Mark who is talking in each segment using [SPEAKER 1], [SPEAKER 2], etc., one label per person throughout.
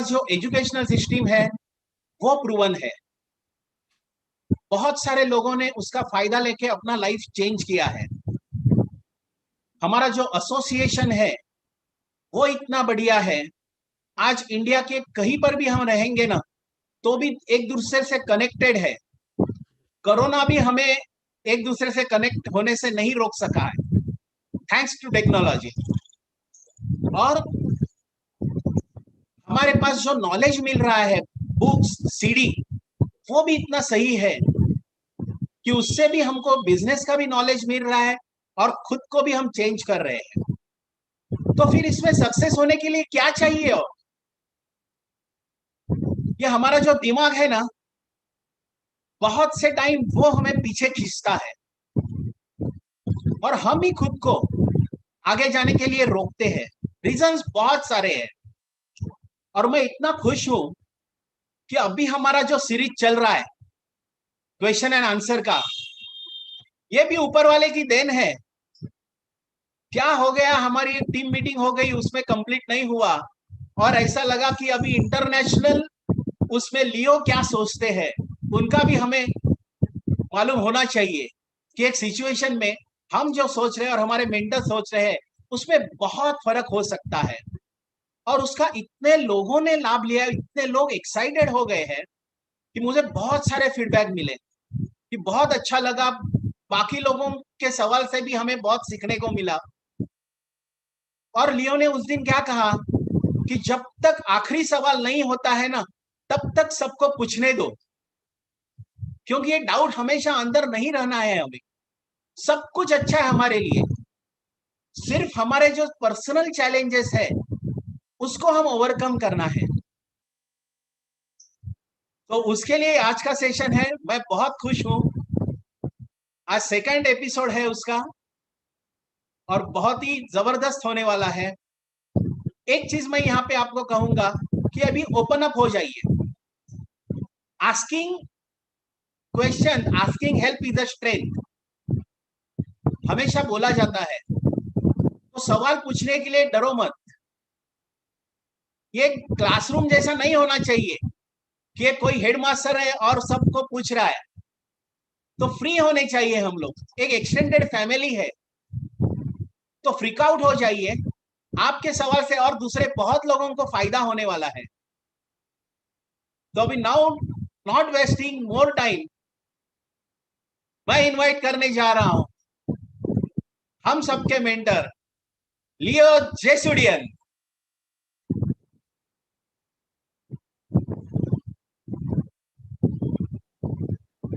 [SPEAKER 1] जो educational system है वो प्रूवन है, बहुत सारे लोगों ने उसका फायदा लेके अपना लाइफ चेंज किया है। हमारा जो एसोसिएशन है वो इतना बढ़िया है, आज इंडिया के कहीं पर भी हम रहेंगे ना तो भी एक दूसरे से कनेक्टेड है। कोरोना भी हमें एक दूसरे से कनेक्ट होने से नहीं रोक सका है, थैंक्स टू टेक्नोलॉजी। और हमारे पास जो नॉलेज मिल रहा है, बुक्स, सीडी, वो भी इतना सही है कि उससे भी हमको बिजनेस का भी नॉलेज मिल रहा है और खुद को भी हम चेंज कर रहे हैं। तो फिर इसमें सक्सेस होने के लिए क्या चाहिए? और ये हमारा जो दिमाग है ना, बहुत से टाइम वो हमें पीछे खींचता है और हम ही खुद को आगे जाने के लिए रोकते हैं। रीजंस बहुत सारे हैं और मैं इतना खुश हूं कि अभी हमारा जो सीरीज चल रहा है क्वेश्चन एंड आंसर का, ये भी ऊपर वाले की देन है। क्या हो गया, हमारी एक टीम मीटिंग हो गई, उसमें कंप्लीट नहीं हुआ और ऐसा लगा कि अभी इंटरनेशनल उसमें लियो क्या सोचते हैं उनका भी हमें मालूम होना चाहिए कि एक सिचुएशन में हम जो सोच रहे हैं और हमारे मेंटर सोच रहे हैं उसमें बहुत फर्क हो सकता है। और उसका इतने लोगों ने लाभ लिया, इतने लोग एक्साइटेड हो गए हैं कि मुझे बहुत सारे फीडबैक मिले कि बहुत अच्छा लगा, बाकी लोगों के सवाल से भी हमें बहुत सीखने को मिला। और लियो ने उस दिन क्या कहा कि जब तक आखिरी सवाल नहीं होता है ना तब तक सबको पूछने दो, क्योंकि ये डाउट हमेशा अंदर नहीं रहना है। हमें सब कुछ अच्छा है हमारे लिए, सिर्फ हमारे जो पर्सनल चैलेंजेस है उसको हम ओवरकम करना है। तो उसके लिए आज का सेशन है, मैं बहुत खुश हूं। आज सेकंड एपिसोड है उसका और बहुत ही जबरदस्त होने वाला है। एक चीज मैं यहाँ पे आपको कहूंगा कि अभी ओपन अप हो जाइए। Asking question, asking help is a strength, हमेशा बोला जाता है। तो सवाल पूछने के लिए डरो मत। ये क्लासरूम जैसा नहीं होना चाहिए कि कोई हेडमास्टर है और सबको पूछ रहा है। तो फ्री होने चाहिए हम लोग, एक एक्सटेंडेड फैमिली है, तो फ्रीक आउट हो जाइए। आपके सवाल से और दूसरे बहुत लोगों को फायदा होने वाला है। तो अभी now not wasting more time, मैं इनवाइट करने जा रहा हूं हम सबके mentor Leo जेसुडियन।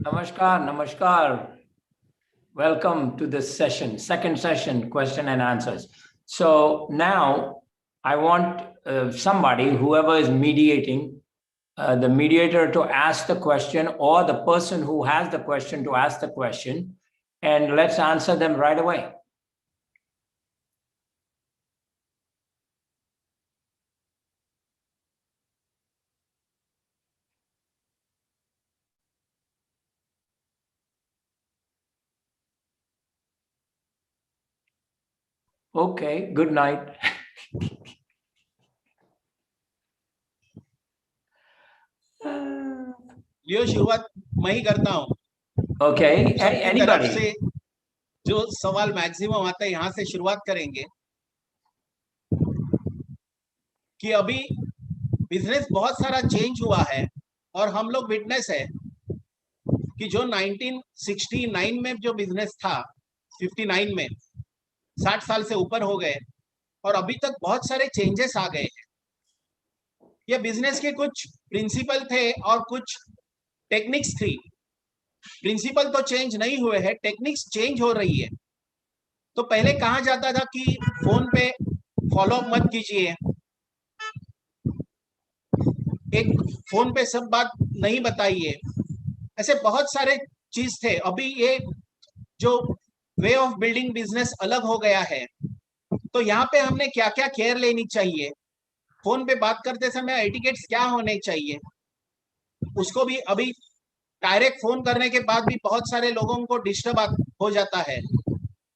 [SPEAKER 2] Namaskar, namaskar. Welcome to this session, second session, question and answers. So now I want somebody, whoever is mediating, the mediator to ask the question or the person who has the question to ask the question, and let's answer them right away. Okay, good night.
[SPEAKER 1] लियो शुरुआत मैं ही करता हूं।
[SPEAKER 2] Okay,
[SPEAKER 1] सबकी तरफ
[SPEAKER 2] anybody.
[SPEAKER 1] से जो सवाल maximum आता है यहां से शुरुआत करेंगे कि अभी बिजनेस बहुत सारा चेंज हुआ है और हम लोग विटनेस है कि जो 1969 में जो बिजनेस था, 59 में 60 साल से ऊपर हो गए और अभी तक बहुत सारे चेंजेस आ गए हैं। ये बिजनेस के कुछ प्रिंसिपल थे और कुछ टेक्निक्स थी। प्रिंसिपल तो चेंज नहीं हुए हैं, टेक्निक्स चेंज हो रही है। तो पहले कहा जाता था कि फोन पे फॉलो अप मत कीजिए, एक फोन पे सब बात नहीं बताइए, ऐसे बहुत सारे चीज थे। अभी ये जो वे ऑफ बिल्डिंग बिजनेस अलग हो गया है, तो यहाँ पे हमने क्या क्या केयर लेनी चाहिए, फोन पे बात करते समय एटिकेट्स क्या होने चाहिए, उसको भी अभी डायरेक्ट फोन करने के बाद भी बहुत सारे लोगों को डिस्टर्ब हो जाता है।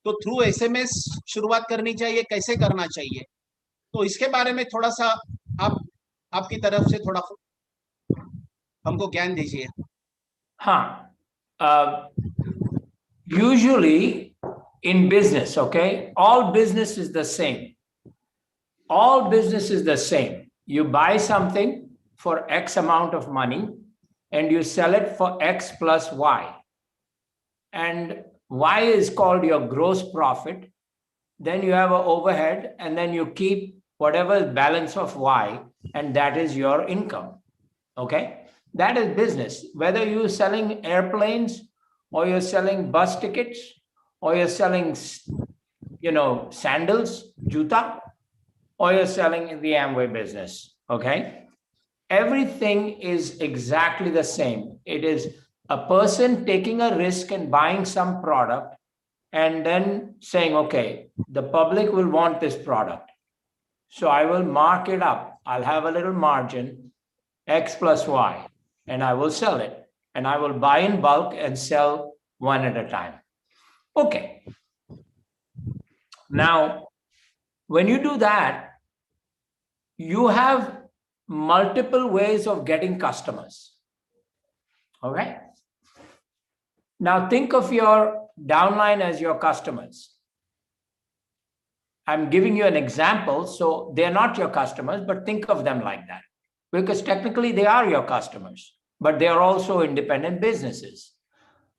[SPEAKER 1] तो थ्रू एसएमएस शुरुआत करनी चाहिए, कैसे करना चाहिए, तो इसके बारे में थोड़ा सा आप आपकी तरफ से थोड़ा हमको ज्ञान दीजिए।
[SPEAKER 2] Usually in business, okay, all business is the same. All business is the same. You buy something for X amount of money and you sell it for X plus Y. And Y is called your gross profit. Then you have an overhead, and then you keep whatever balance of Y, and that is your income. Okay, that is business. Whether you're selling airplanes, or you're selling bus tickets, or you're selling, sandals, juta, or you're selling in the Amway business. Okay, everything is exactly the same. It is a person taking a risk and buying some product and then saying, okay, the public will want this product, so I will mark it up. I'll have a little margin, X plus Y, and I will sell it. And I will buy in bulk and sell one at a time. Okay. Now, when you do that, you have multiple ways of getting customers. All right. Now, think of your downline as your customers. I'm giving you an example, so they're not your customers, but think of them like that. Because technically they are your customers, but they are also independent businesses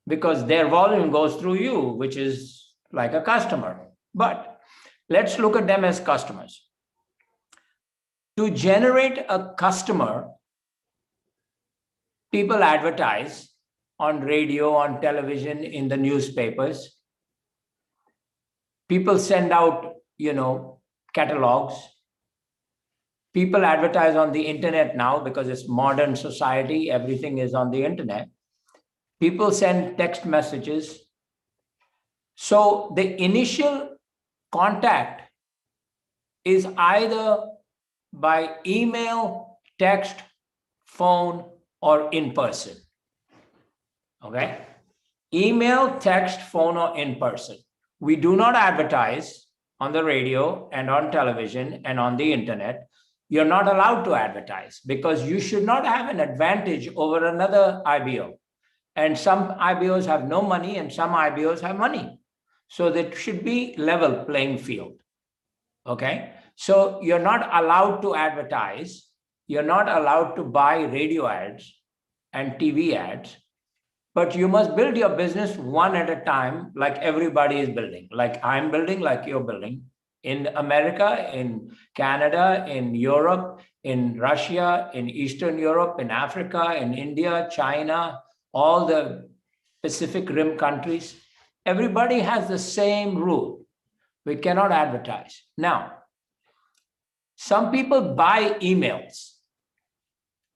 [SPEAKER 2] because their volume goes through you, which is like a customer. But let's look at them as customers. To generate a customer, people advertise on radio, on television, in the newspapers. People send out, catalogs. People advertise on the internet now because it's modern society. Everything is on the internet. People send text messages. So the initial contact is either by email, text, phone, or in person. Okay? Email, text, phone, or in person. We do not advertise on the radio and on television and on the internet. You're not allowed to advertise because you should not have an advantage over another IBO. And some IBOs have no money and some IBOs have money. So there should be level playing field. Okay. So you're not allowed to advertise. You're not allowed to buy radio ads and TV ads, but you must build your business one at a time, like everybody is building, like I'm building, like you're building. In America, in Canada, in Europe, in Russia, in Eastern Europe, in Africa, in India, China, all the Pacific Rim countries, everybody has the same rule. We cannot advertise. Now, some people buy emails.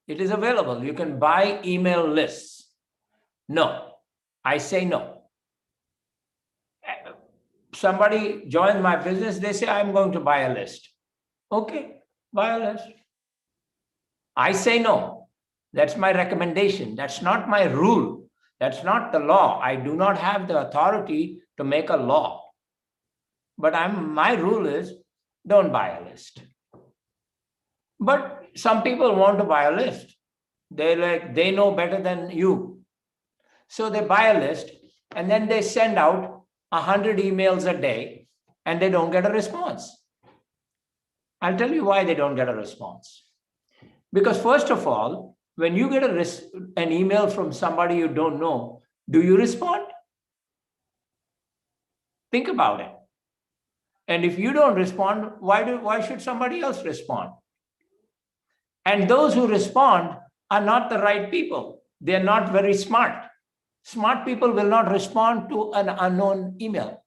[SPEAKER 2] It is available. You can buy email lists. No, I say no. Somebody joins my business, they say, I'm going to buy a list. Okay, buy a list. I say no. That's my recommendation. That's not my rule. That's not the law. I do not have the authority to make a law. But my rule is don't buy a list. But some people want to buy a list. They know better than you. So they buy a list and then they send out 100 emails a day and they don't get a response. I'll tell you why they don't get a response. Because first of all, when you get an email from somebody you don't know, do you respond? Think about it. And if you don't respond, why should somebody else respond? And those who respond are not the right people. They're not very smart. Smart people will not respond to an unknown email.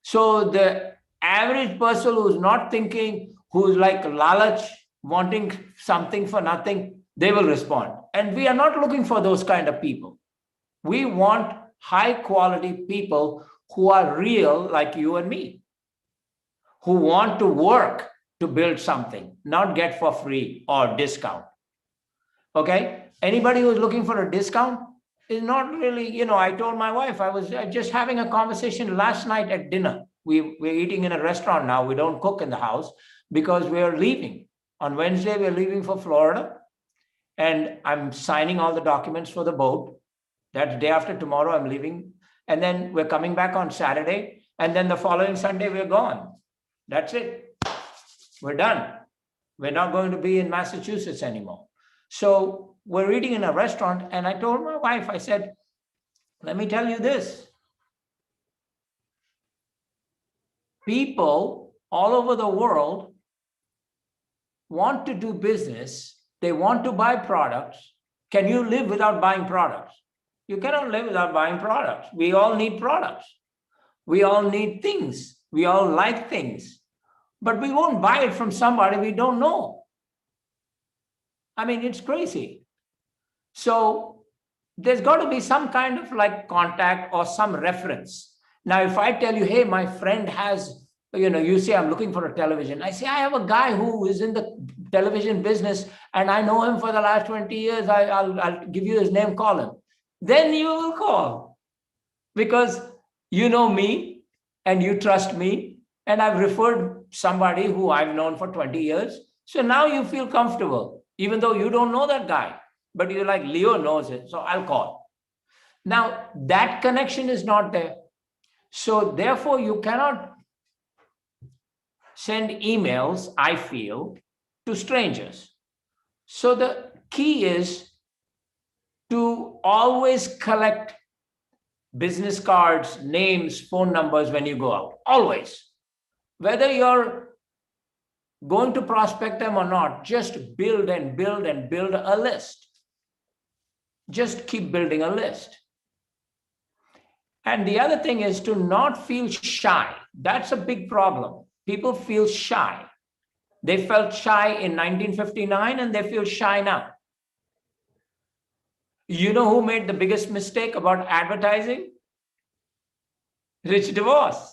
[SPEAKER 2] So the average person who's not thinking, who's like lalach, wanting something for nothing, they will respond. And we are not looking for those kind of people. We want high quality people who are real, like you and me, who want to work to build something, not get for free or discount. Okay? Anybody who's looking for a discount is not really, I told my wife, I was just having a conversation last night at dinner. We're eating in a restaurant now. We don't cook in the house. because we are leaving. On Wednesday, we're leaving for Florida, and I'm signing all the documents for the boat. That's day after tomorrow, I'm leaving. And then we're coming back on Saturday. And then the following Sunday, we're gone. That's it. We're done. We're not going to be in Massachusetts anymore. So we're eating in a restaurant, and I told my wife, I said, let me tell you this. People all over the world want to do business. They want to buy products. Can you live without buying products? You cannot live without buying products. We all need products. We all need things. We all like things. But we won't buy it from somebody we don't know. I mean, it's crazy. So there's got to be some kind of like contact or some reference. Now, if I tell you, hey, my friend has, you say, I'm looking for a television. I say, I have a guy who is in the television business and I know him for the last 20 years. I'll give you his name, call him. Then you will call because you know me and you trust me. And I've referred somebody who I've known for 20 years. So now you feel comfortable, even though you don't know that guy, but you're like, Leo knows it, so I'll call. Now, that connection is not there. So therefore, you cannot send emails, I feel, to strangers. So the key is to always collect business cards, names, phone numbers when you go out, always. Whether you're going to prospect them or not, just build and build and build a list. Just keep building a list. And the other thing is to not feel shy. That's a big problem. People feel shy. They felt shy in 1959 and they feel shy now. You know who made the biggest mistake about advertising? Rich DeVos.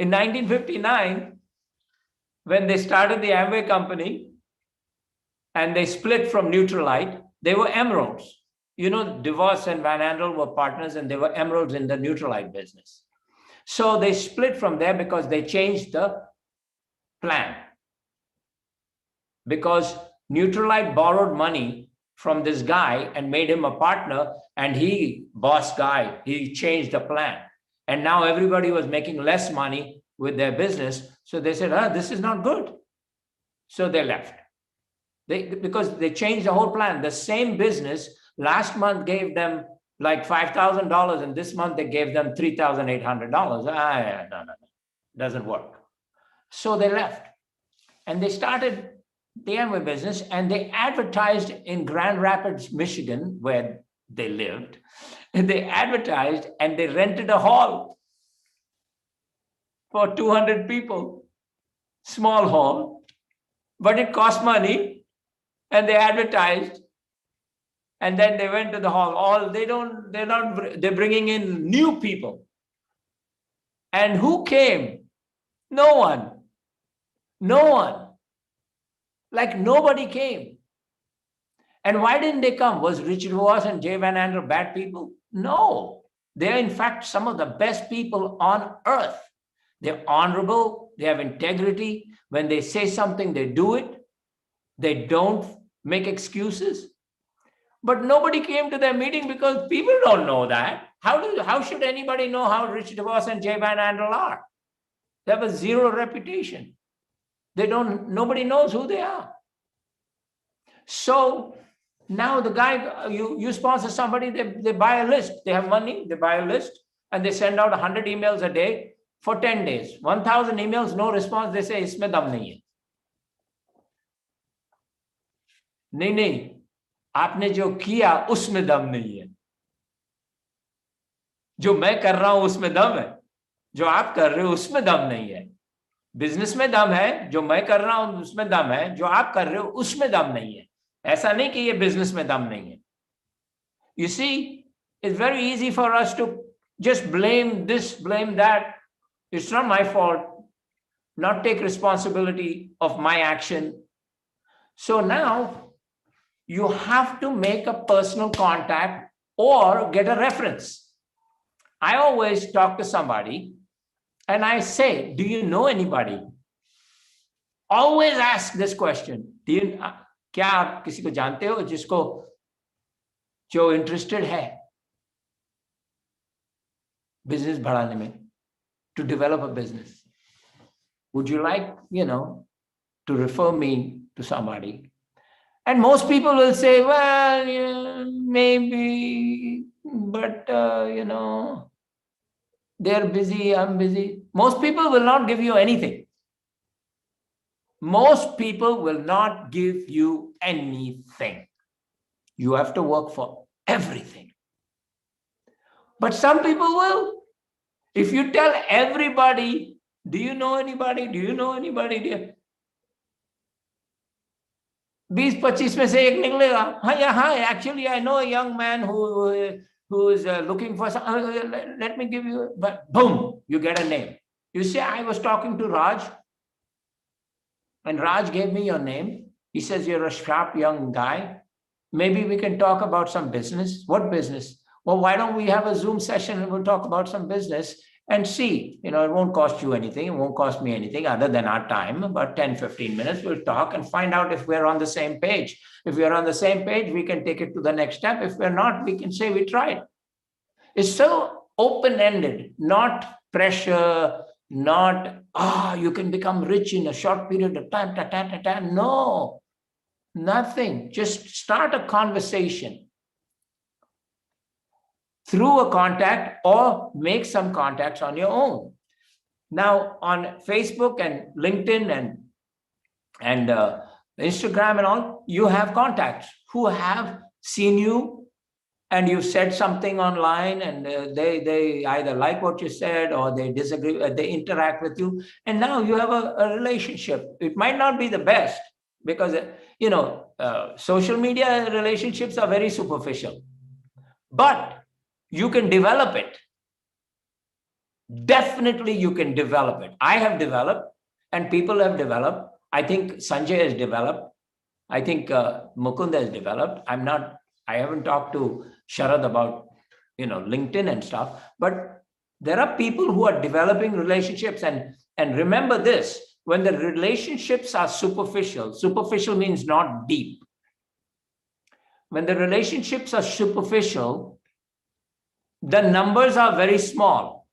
[SPEAKER 2] In 1959, when they started the Amway company and they split from Neutralite, they were emeralds. DeVos and Van Andel were partners and they were emeralds in the Neutralite business. So they split from there because they changed the plan. Because Neutralite borrowed money from this guy and made him a partner, and he, boss guy, he changed the plan. And now everybody was making less money with their business. So they said, this is not good. So they left. Because they changed the whole plan. The same business last month gave them like $5,000, and this month they gave them $3,800. No. Doesn't work. So they left. And they started the Amway business, and they advertised in Grand Rapids, Michigan, where they lived. And they advertised and they rented a hall for 200 people, small hall, but it cost money. And they advertised, and then they went to the hall. They're bringing in new people. And who came? No one. Like nobody came. And why didn't they come? Was Richard DeVos and Jay Van Andel bad people? No. They're in fact some of the best people on earth. They're honorable. They have integrity. When they say something, they do it. They don't make excuses. But nobody came to their meeting because people don't know that. How should anybody know how Richard DeVos and Jay Van Andel are? They have a zero reputation. Nobody knows who they are. So now the guy, you sponsor somebody, they buy a list. They have money, they buy a list, and they send out 100 emails a day for 10 days. 1,000 emails, no response. They say, isme dam nahi hai. नहीं, आपने जो किया उसमें दम नहीं है. जो मैं कर रहा हूं उसमें दम है. जो आप कर रहे हो उसमें दम नहीं है. बिजनेस में दम है. जो मैं कर रहा हूं उसमें दम है. जो आप कर रहे हो उसमें दम नहीं है. ऐसा नहीं कि ये बिजनेस में दम नहीं है. You see, it's very easy for us to just blame this, blame that. It's not my fault. Not take responsibility of my action. So now you have to make a personal contact or get a reference. I always talk to somebody And I say, do you know anybody? Always ask this question. क्या आप किसी को जानते हो जिसको जो interested है business बढ़ाने में, to develop a business? Would you like, to refer me to somebody? And most people will say, well, yeah, maybe, but, they're busy, I'm busy. Most people will not give you anything. Most people will not give you anything. You have to work for everything. But some people will. If you tell everybody, do you know anybody? Do you know anybody? 20-25 में से एक निकलेगा. हाँ, actually I know a young man who is looking for some, let me give you, but boom, you get a name. You say, I was talking to Raj, and Raj gave me your name. He says, you're a sharp young guy. Maybe we can talk about some business. What business? Well, why don't we have a Zoom session and we'll talk about some business and see, it won't cost you anything. It won't cost me anything other than our time, about 10, 15 minutes. We'll talk and find out if we're on the same page. If we're on the same page, we can take it to the next step. If we're not, we can say we tried. It's so open-ended, not pressure, not, you can become rich in a short period of time. No, nothing. Just start a conversation through a contact or make some contacts on your own. Now, on Facebook and LinkedIn and Instagram and all, you have contacts who have seen you and you said something online and they either like what you said or they disagree, they interact with you. And now you have a relationship. It might not be the best because, social media relationships are very superficial, but you can develop it. Definitely you can develop it. I have developed and people have developed. I think Sanjay has developed. I think Mukund has developed. I haven't talked to Sharad about, LinkedIn and stuff, but there are people who are developing relationships. And remember this, when the relationships are superficial means not deep. When the relationships are superficial, the numbers are very small.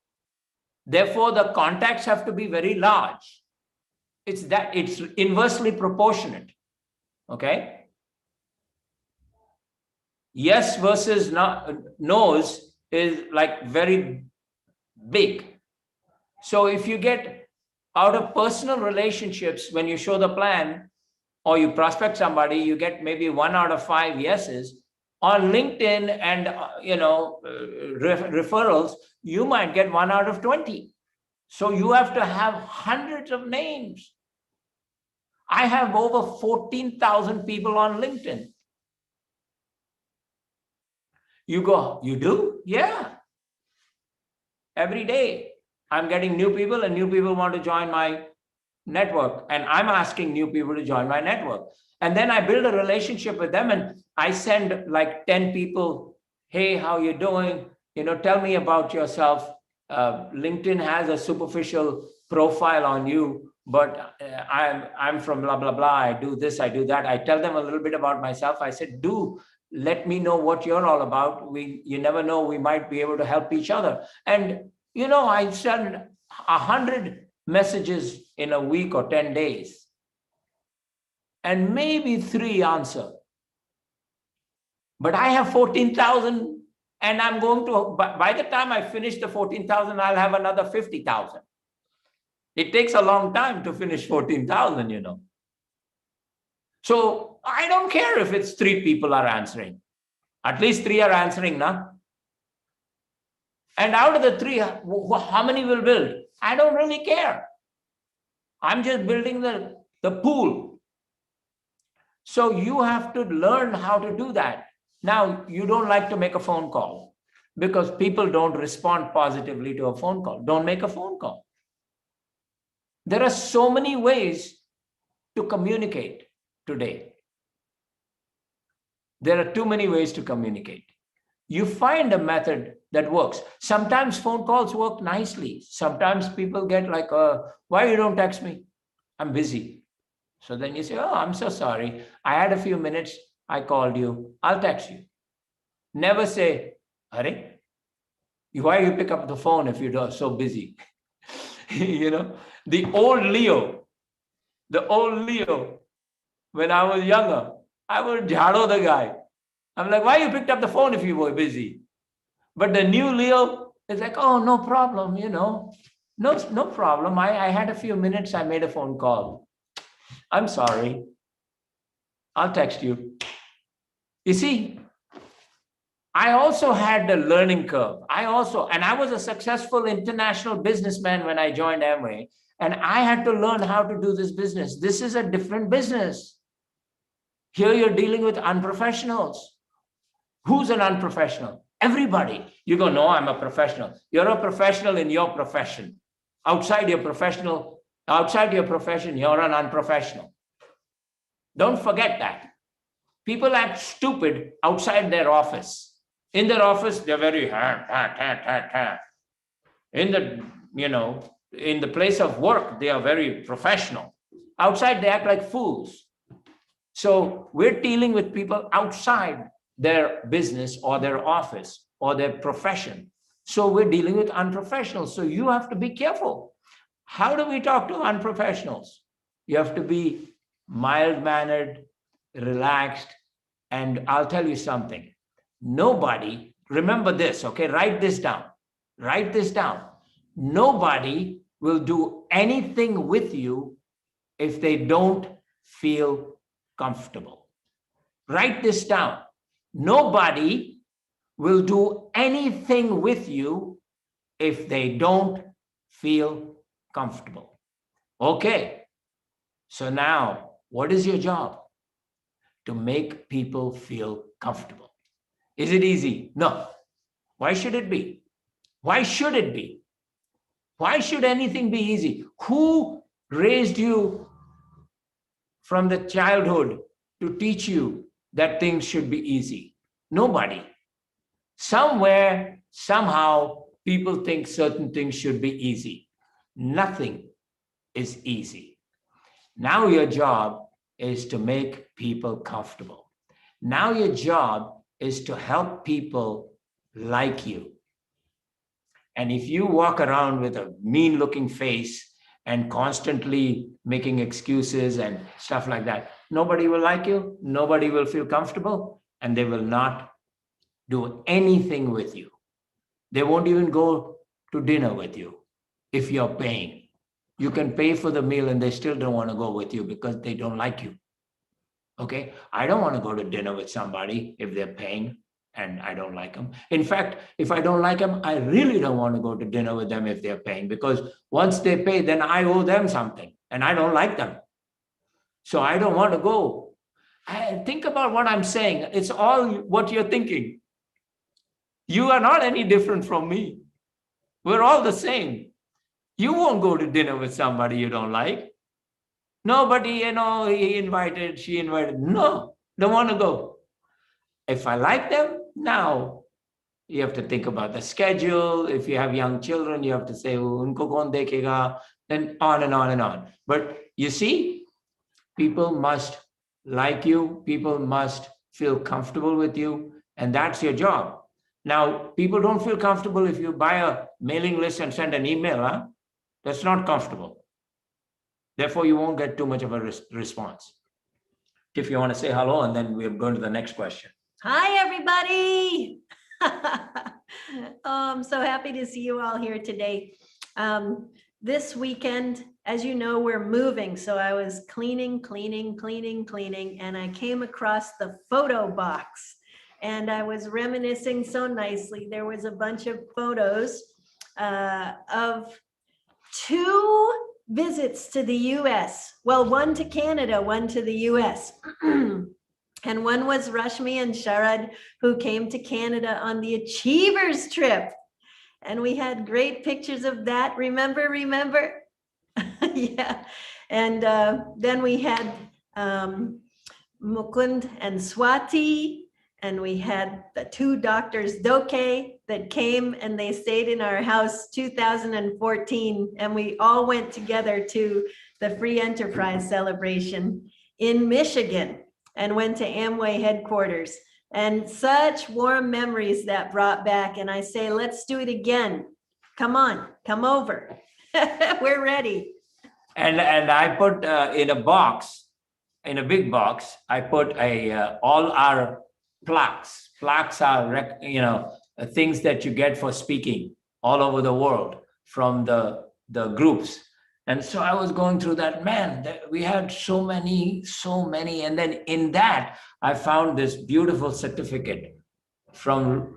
[SPEAKER 2] Therefore, the contacts have to be very large. It's inversely proportionate. Okay. Yes versus no's is like very big. So if you get out of personal relationships, when you show the plan or you prospect somebody, you get maybe 1 out of 5 yeses. On LinkedIn and referrals, you might get 1 out of 20. So you have to have hundreds of names. I have over 14,000 people on LinkedIn. You go, you do? Yeah. Every day I'm getting new people and new people want to join my network. And I'm asking new people to join my network. And then I build a relationship with them and I send like 10 people, hey, how you doing? Tell me about yourself. LinkedIn has a superficial profile on you, but I'm from blah, blah, blah. I do this, I do that. I tell them a little bit about myself. I said, let me know what you're all about. You never know, we might be able to help each other. And, I send 100 messages in a week or 10 days. And maybe 3 answer. But I have 14,000 and I'm going to, by the time I finish the 14,000, I'll have another 50,000. It takes a long time to finish 14,000, So I don't care if it's 3 people are answering. At least 3 are answering now. And out of the 3, how many will build? I don't really care. I'm just building the pool. So you have to learn how to do that. Now, you don't like to make a phone call because people don't respond positively to a phone call. Don't make a phone call. There are so many ways to communicate today. There are too many ways to communicate. You find a method that works. Sometimes phone calls work nicely. Sometimes people get like, why you don't text me? I'm busy. So then you say, oh, I'm so sorry. I had a few minutes. I called you. I'll text you. Never say, Hare, why you pick up the phone if you're so busy? You know, the old Leo, when I was younger, I would jhado the guy. I'm like, why you picked up the phone if you were busy? But the new Leo is like, oh, no problem, no problem. I had a few minutes. I made a phone call. I'm sorry. I'll text you. You see, I also had the learning curve. And I was a successful international businessman when I joined Amway, and I had to learn how to do this business. This is a different business. Here you're dealing with unprofessionals. Who's an unprofessional? Everybody. You go, no, I'm a professional. You're a professional in your profession. Outside your profession, you're an unprofessional. Don't forget that. People act stupid outside their office. In their office, they're very in the place of work, they are very professional. Outside, they act like fools. So we're dealing with people outside their business or their office or their profession. So we're dealing with unprofessionals. So you have to be careful. How do we talk to unprofessionals? You have to be mild-mannered, relaxed, and I'll tell you something. Nobody, remember this, okay? Write this down. Write this down. Nobody will do anything with you if they don't feel comfortable. Write this down. Nobody will do anything with you if they don't feel comfortable. Okay. So now, what is your job? To make people feel comfortable. Is it easy? No. Why should it be? Why should it be? Why should anything be easy? Who raised you from the childhood to teach you that things should be easy? Nobody. Somewhere, somehow, people think certain things should be easy. Nothing is easy. Now your job is to make people comfortable. Now your job is to help people like you. And if you walk around with a mean-looking face and constantly making excuses and stuff like that, nobody will like you, nobody will feel comfortable, and they will not do anything with you. They won't even go to dinner with you if you're paying. You can pay for the meal and they still don't want to go with you because they don't like you. Okay? I don't want to go to dinner with somebody if they're paying and I don't like them. In fact, if I don't like them, I really don't want to go to dinner with them if they're paying, because once they pay, then I owe them something and I don't like them. So I don't want to go. Think about what I'm saying. It's all what you're thinking. You are not any different from me. We're all the same. You won't go to dinner with somebody you don't like. Nobody, he invited, she invited. No, don't want to go. If I like them, now you have to think about the schedule. If you have young children, you have to say, unko kaun dekhega, then on and on and on. But you see, people must like you. People must feel comfortable with you. And that's your job. Now, people don't feel comfortable if you buy a mailing list and send an email. Huh? That's not comfortable. Therefore, you won't get too much of a response. If you want to say hello, and then we're going to the next question.
[SPEAKER 3] Hi, everybody. I'm so happy to see you all here today. This weekend, as you know, we're moving. So I was cleaning, and I came across the photo box. And I was reminiscing so nicely. There was a bunch of photos of 2 visits to the US. Well, one to Canada, one to the US. And one was Rashmi and Sharad, who came to Canada on the Achievers trip. And we had great pictures of that. Remember? Yeah. And then we had Mukund and Swati and we had the 2 doctors Doke that came and they stayed in our house 2014, and we all went together to the Free Enterprise celebration in Michigan and went to Amway headquarters, and such warm memories that brought back. And I say, let's do it again. Come on, come over. We're ready.
[SPEAKER 2] And I put in a box, in a big box, I put all our plaques. Plaques are, things that you get for speaking all over the world from the groups. And so I was going through that, man, we had so many. And then in that, I found this beautiful certificate from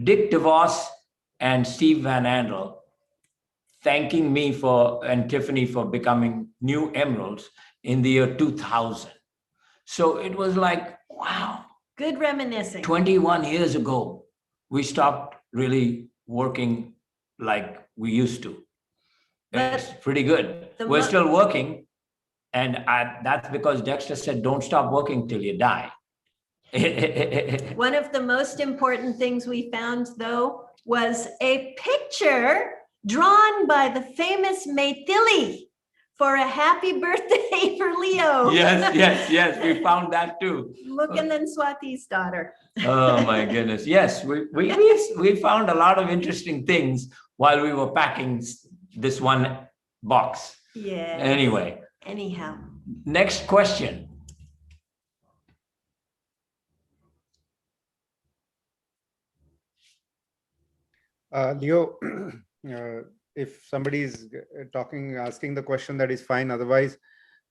[SPEAKER 2] Dick DeVos and Steve Van Andel, thanking me and Tiffany for becoming new emeralds in the year 2000. So it was like, wow.
[SPEAKER 3] Good reminiscing.
[SPEAKER 2] 21 years ago, we stopped really working like we used to. It's pretty good. We're still working. And that's because Dexter said, don't stop working till you die.
[SPEAKER 3] One of the most important things we found, though, was a picture drawn by the famous Maythili for a happy birthday for Leo.
[SPEAKER 2] Yes, we found that too.
[SPEAKER 3] Mukund and Swati's daughter.
[SPEAKER 2] Oh my goodness. Yes, we found a lot of interesting things while we were packing this one box.
[SPEAKER 3] Yeah.
[SPEAKER 2] Anyway.
[SPEAKER 3] Anyhow.
[SPEAKER 2] Next question.
[SPEAKER 4] Leo, if somebody is asking the question, that is fine. Otherwise,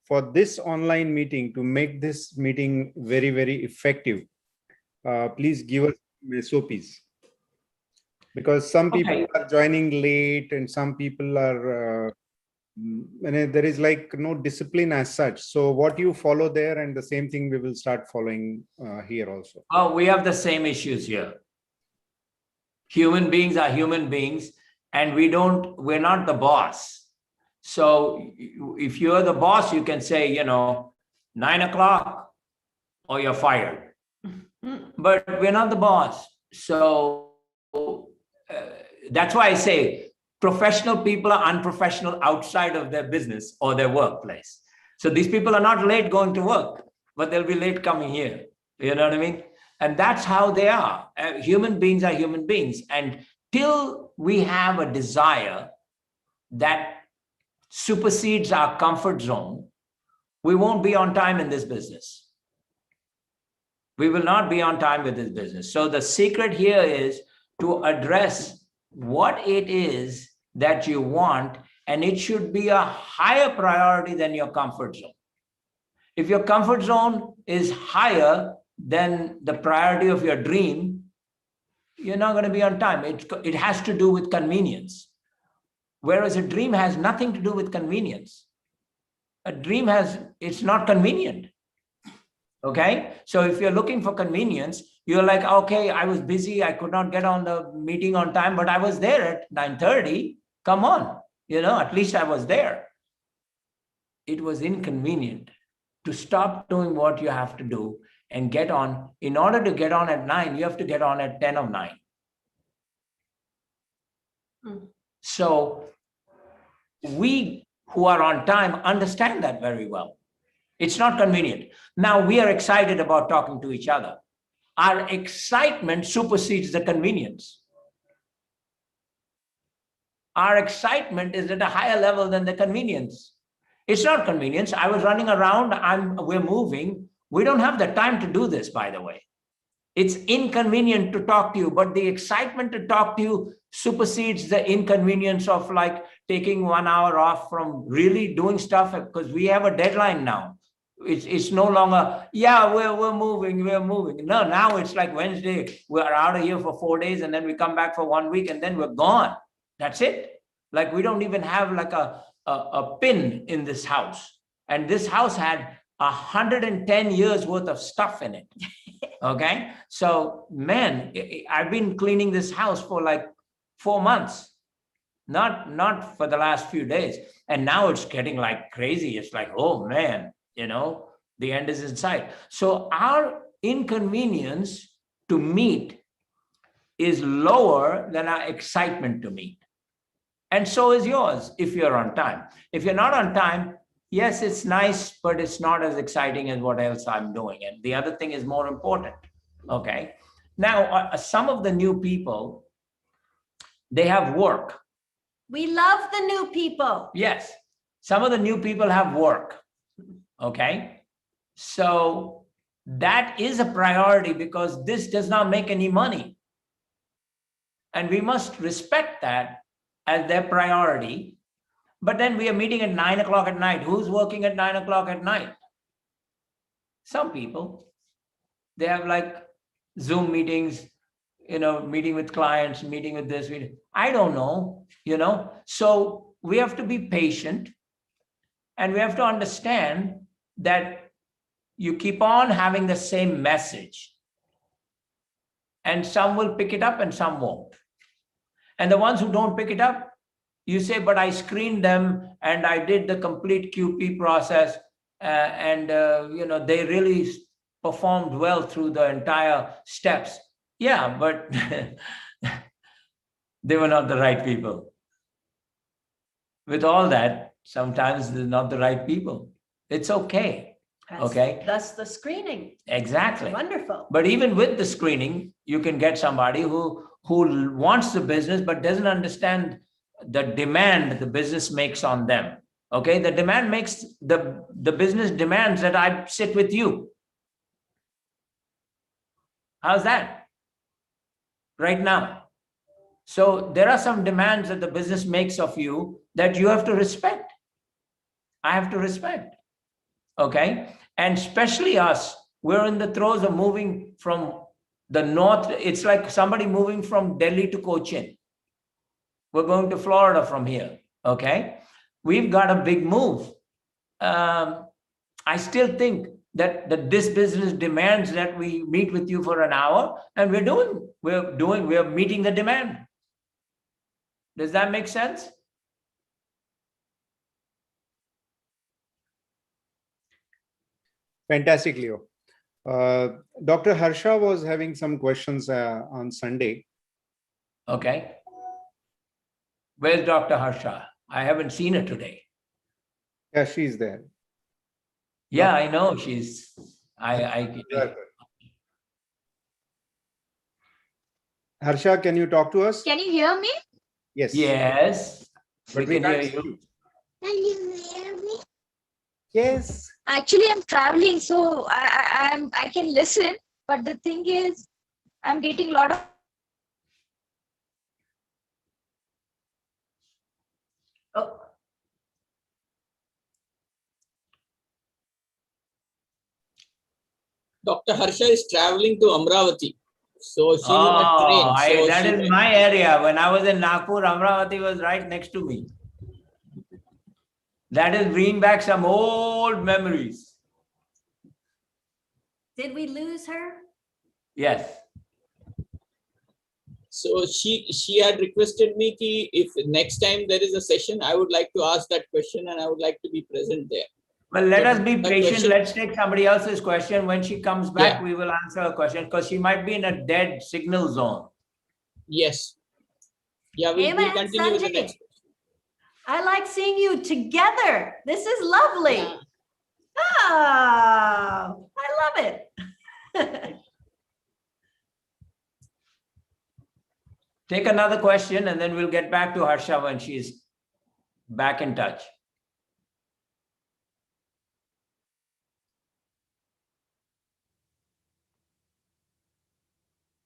[SPEAKER 4] for this online meeting, to make this meeting very, very effective, please give us SOPs. Because some people are joining late and some people are, there is like no discipline as such. So what you follow there, and the same thing we will start following here also.
[SPEAKER 2] Oh, we have the same issues here. Human beings are human beings, and we're not the boss. So if you're the boss, you can say, 9 o'clock or you're fired. But we're not the boss. So that's why I say professional people are unprofessional outside of their business or their workplace. So these people are not late going to work, but they'll be late coming here. You know what I mean? And that's how they are. Human beings are human beings. And till we have a desire that supersedes our comfort zone, we won't be on time in this business. We will not be on time with this business. So the secret here is to address what it is that you want, and it should be a higher priority than your comfort zone. If your comfort zone is higher than the priority of your dream, you're not going to be on time. It has to do with convenience. Whereas a dream has nothing to do with convenience. A dream it's not convenient. Okay? So if you're looking for convenience, you're like, okay, I was busy. I could not get on the meeting on time, but I was there at 9:30. Come on. At least I was there. It was inconvenient to stop doing what you have to do and get on. In order to get on at 9, you have to get on at 10 of 9. So we who are on time understand that very well. It's not convenient. Now we are excited about talking to each other. Our excitement supersedes the convenience. Our excitement is at a higher level than the convenience. It's not convenience. I was running around, we're moving. We don't have the time to do this, by the way. It's inconvenient to talk to you, but the excitement to talk to you supersedes the inconvenience of like taking 1 hour off from really doing stuff, because we have a deadline now. It's no longer, we're moving. No, now it's like Wednesday, we're out of here for 4 days, and then we come back for 1 week, and then we're gone. That's it. Like we don't even have like a pin in this house. And this house had 110 years worth of stuff in it. Okay. So man, I've been cleaning this house for like 4 months. not for the last few days. And now it's getting like crazy. It's like, oh man, the end is in sight. So our inconvenience to meet is lower than our excitement to meet. And so is yours if you're on time. If you're not on time, yes, it's nice, but it's not as exciting as what else I'm doing. And the other thing is more important. Okay. Now, some of the new people, they have work.
[SPEAKER 3] We love the new people.
[SPEAKER 2] Yes. Some of the new people have work. Okay. So that is a priority because this does not make any money. And we must respect that as their priority. But then we are meeting at 9 o'clock at night. Who's working at 9 o'clock at night? Some people. They have like Zoom meetings, meeting with clients, meeting with this. I don't know, So we have to be patient and we have to understand that you keep on having the same message. And some will pick it up and some won't. And the ones who don't pick it up, you say, but I screened them and I did the complete QP process and they really performed well through the entire steps. Yeah, but they were not the right people. With all that, sometimes they're not the right people. It's okay. Okay.
[SPEAKER 3] That's the screening.
[SPEAKER 2] Exactly.
[SPEAKER 3] Wonderful.
[SPEAKER 2] But even with the screening, you can get somebody who wants the business but doesn't understand the demand the business makes on them. Okay, the demand makes the business demands that I sit with you. How's that? Right now. So there are some demands that the business makes of you that you have to respect. I have to respect. Okay. And especially us, we're in the throes of moving from the north. It's like somebody moving from Delhi to Cochin. We're going to Florida from here. Okay. We've got a big move. I still think that this business demands that we meet with you for an hour, and we're meeting the demand. Does that make sense?
[SPEAKER 4] Fantastic, Leo. Dr. Harsha was having some questions on Sunday.
[SPEAKER 2] Okay. Where's Dr. Harsha? I haven't seen her today.
[SPEAKER 4] Yeah, she's there.
[SPEAKER 2] Yeah, I know she's.
[SPEAKER 4] Harsha, can you talk to us?
[SPEAKER 5] Can you hear me?
[SPEAKER 4] Yes.
[SPEAKER 2] Yes.
[SPEAKER 4] But
[SPEAKER 2] we
[SPEAKER 4] we
[SPEAKER 2] can
[SPEAKER 4] can't
[SPEAKER 2] hear
[SPEAKER 4] see
[SPEAKER 2] you.
[SPEAKER 4] you.
[SPEAKER 5] Can you hear me?
[SPEAKER 4] Yes.
[SPEAKER 5] Actually, I'm traveling, so I can listen. But the thing is, I'm getting a lot of.
[SPEAKER 3] Oh,
[SPEAKER 6] Dr. Harsha is traveling to Amravati. So she's in a train. So
[SPEAKER 2] that is my area. When I was in Nagpur, Amravati was right next to me. That is bringing back some old memories.
[SPEAKER 3] did we lose her?
[SPEAKER 2] Yes.
[SPEAKER 6] So she had requested me ki if next time there is a session, I would like to ask that question and I would like to be present there.
[SPEAKER 2] Well, let us be
[SPEAKER 6] That
[SPEAKER 2] patient.
[SPEAKER 6] question-
[SPEAKER 2] Let's take somebody else's question. When she comes back,
[SPEAKER 6] Yeah.
[SPEAKER 2] we will answer her question because she might be in a dead signal zone.
[SPEAKER 6] Yes. Yeah, we'll
[SPEAKER 3] Hema and
[SPEAKER 6] continue with the
[SPEAKER 3] Sanjay,
[SPEAKER 6] next.
[SPEAKER 3] I like seeing you together. This is lovely.
[SPEAKER 6] Yeah.
[SPEAKER 3] Oh, I love it.
[SPEAKER 2] Take another question and then we'll get back to Harsha when she's back in touch.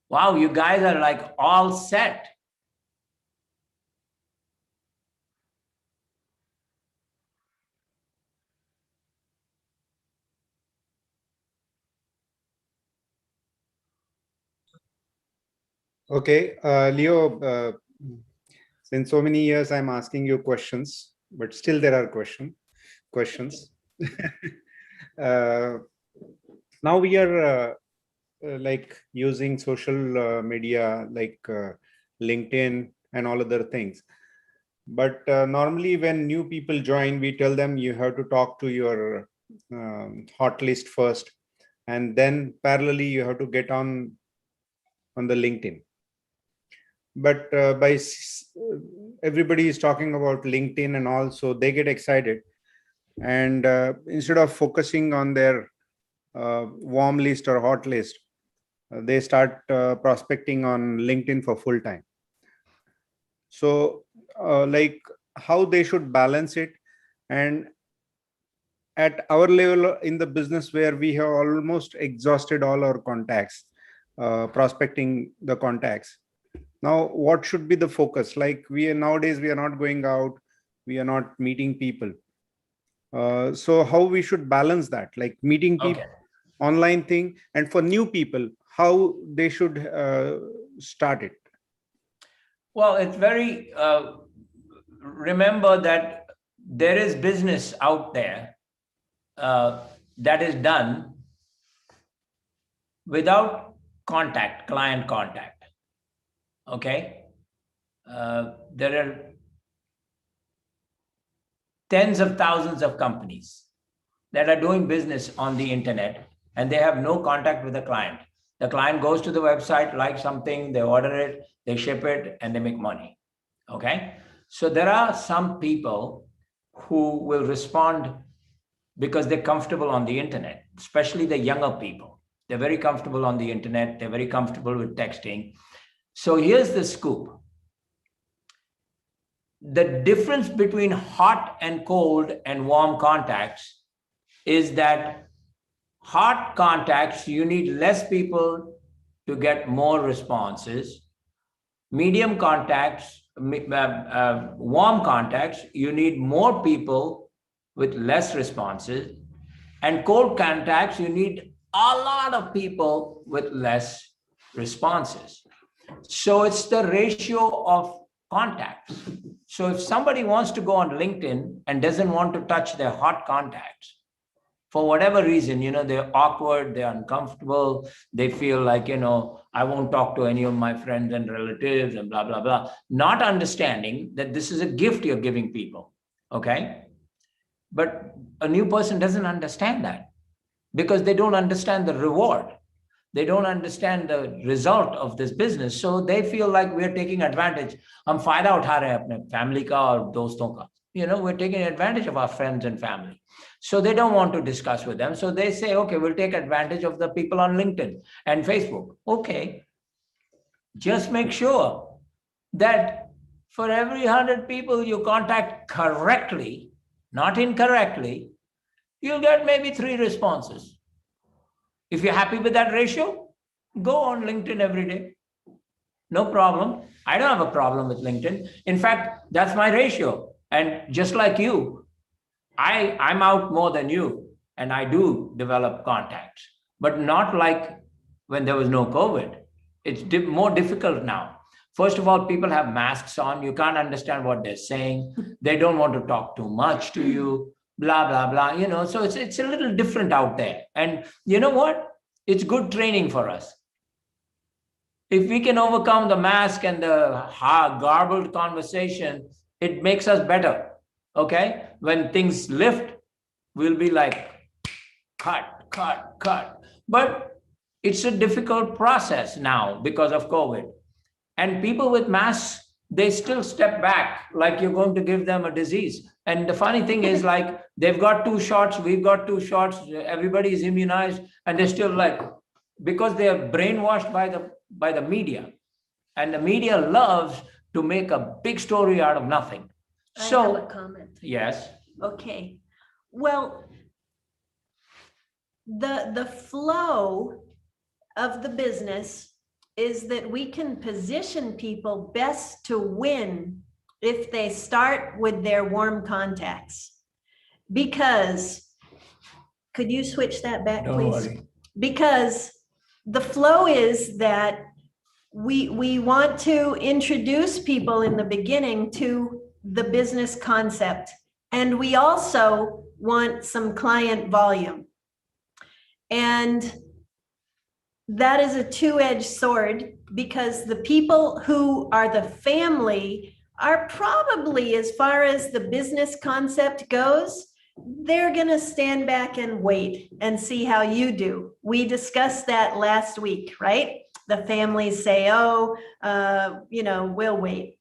[SPEAKER 2] Wow, you guys are like all set.
[SPEAKER 4] Okay, Leo, since so many years I'm asking you questions, but still there are questions. Now we are like using social media like LinkedIn and all other things. But normally when new people join, we tell them you have to talk to your hot list first, and then parallelly you have to get on the LinkedIn. But everybody is talking about LinkedIn and all, so they get excited, and instead of focusing on their warm list or hot list, they start prospecting on LinkedIn for full time. So like how they should balance it. And at our level in the business, where we have almost exhausted all our contacts, prospecting the contacts, now what should be the focus? Like nowadays we are not going out, we are not meeting people. So how we should balance that, like meeting people, online thing, and for new people, how they should start it?
[SPEAKER 2] Well, it's very, remember that there is business out there that is done without contact, client contact. Okay. There are tens of thousands of companies that are doing business on the internet, and they have no contact with the client. The client goes to the website, likes something, they order it, they ship it, and they make money. Okay. So there are some people who will respond because they're comfortable on the internet, especially the younger people. They're very comfortable on the internet. They're very comfortable with texting. So here's the scoop. The difference between hot and cold and warm contacts is that hot contacts, you need less people to get more responses. Medium contacts, warm contacts, you need more people with less responses. And cold contacts, you need a lot of people with less responses. So it's the ratio of contacts. So if somebody wants to go on LinkedIn and doesn't want to touch their hot contacts, for whatever reason, they're awkward, they're uncomfortable, they feel like, I won't talk to any of my friends and relatives and blah, blah, blah, not understanding that this is a gift you're giving people, okay? But a new person doesn't understand that because they don't understand the reward. They don't understand the result of this business. So they feel like we're taking advantage. Hum fayda utha rahe hain apne family ka aur doston ka. We're taking advantage of our friends and family. So they don't want to discuss with them. So they say, okay, we'll take advantage of the people on LinkedIn and Facebook. Okay. Just make sure that for every 100 people you contact correctly, not incorrectly, you'll get maybe 3 responses. If you're happy with that ratio, go on LinkedIn every day. No problem. I don't have a problem with LinkedIn. In fact, that's my ratio. And just like you, I'm out more than you, and I do develop contacts, but not like when there was no COVID. It's more difficult now. First of all, people have masks on. You can't understand what they're saying. They don't want to talk too much to you, blah, blah, blah. So it's a little different out there. And you know what? It's good training for us. If we can overcome the mask and the garbled conversation, it makes us better. Okay? When things lift, we'll be like, cut, cut, cut. But it's a difficult process now because of COVID. And people with masks, they still step back like you're going to give them a disease. And the funny thing is, like, they've got 2 shots, we've got 2 shots, everybody is immunized, and they're still like, because they are brainwashed by the media. And the media loves to make a big story out of nothing.
[SPEAKER 3] I have a comment.
[SPEAKER 2] Yes.
[SPEAKER 3] Okay. Well, the flow of the business is that we can position people best to win if they start with their warm contacts. Because, could you switch that back,
[SPEAKER 2] Don't
[SPEAKER 3] please?
[SPEAKER 2] worry.
[SPEAKER 3] Because the flow is that we want to introduce people in the beginning to the business concept, and we also want some client volume. And that is a 2-edged sword, because the people who are the family are probably, as far as the business concept goes, they're going to stand back and wait and see how you do. We discussed that last week, right? The families say, oh, we'll wait.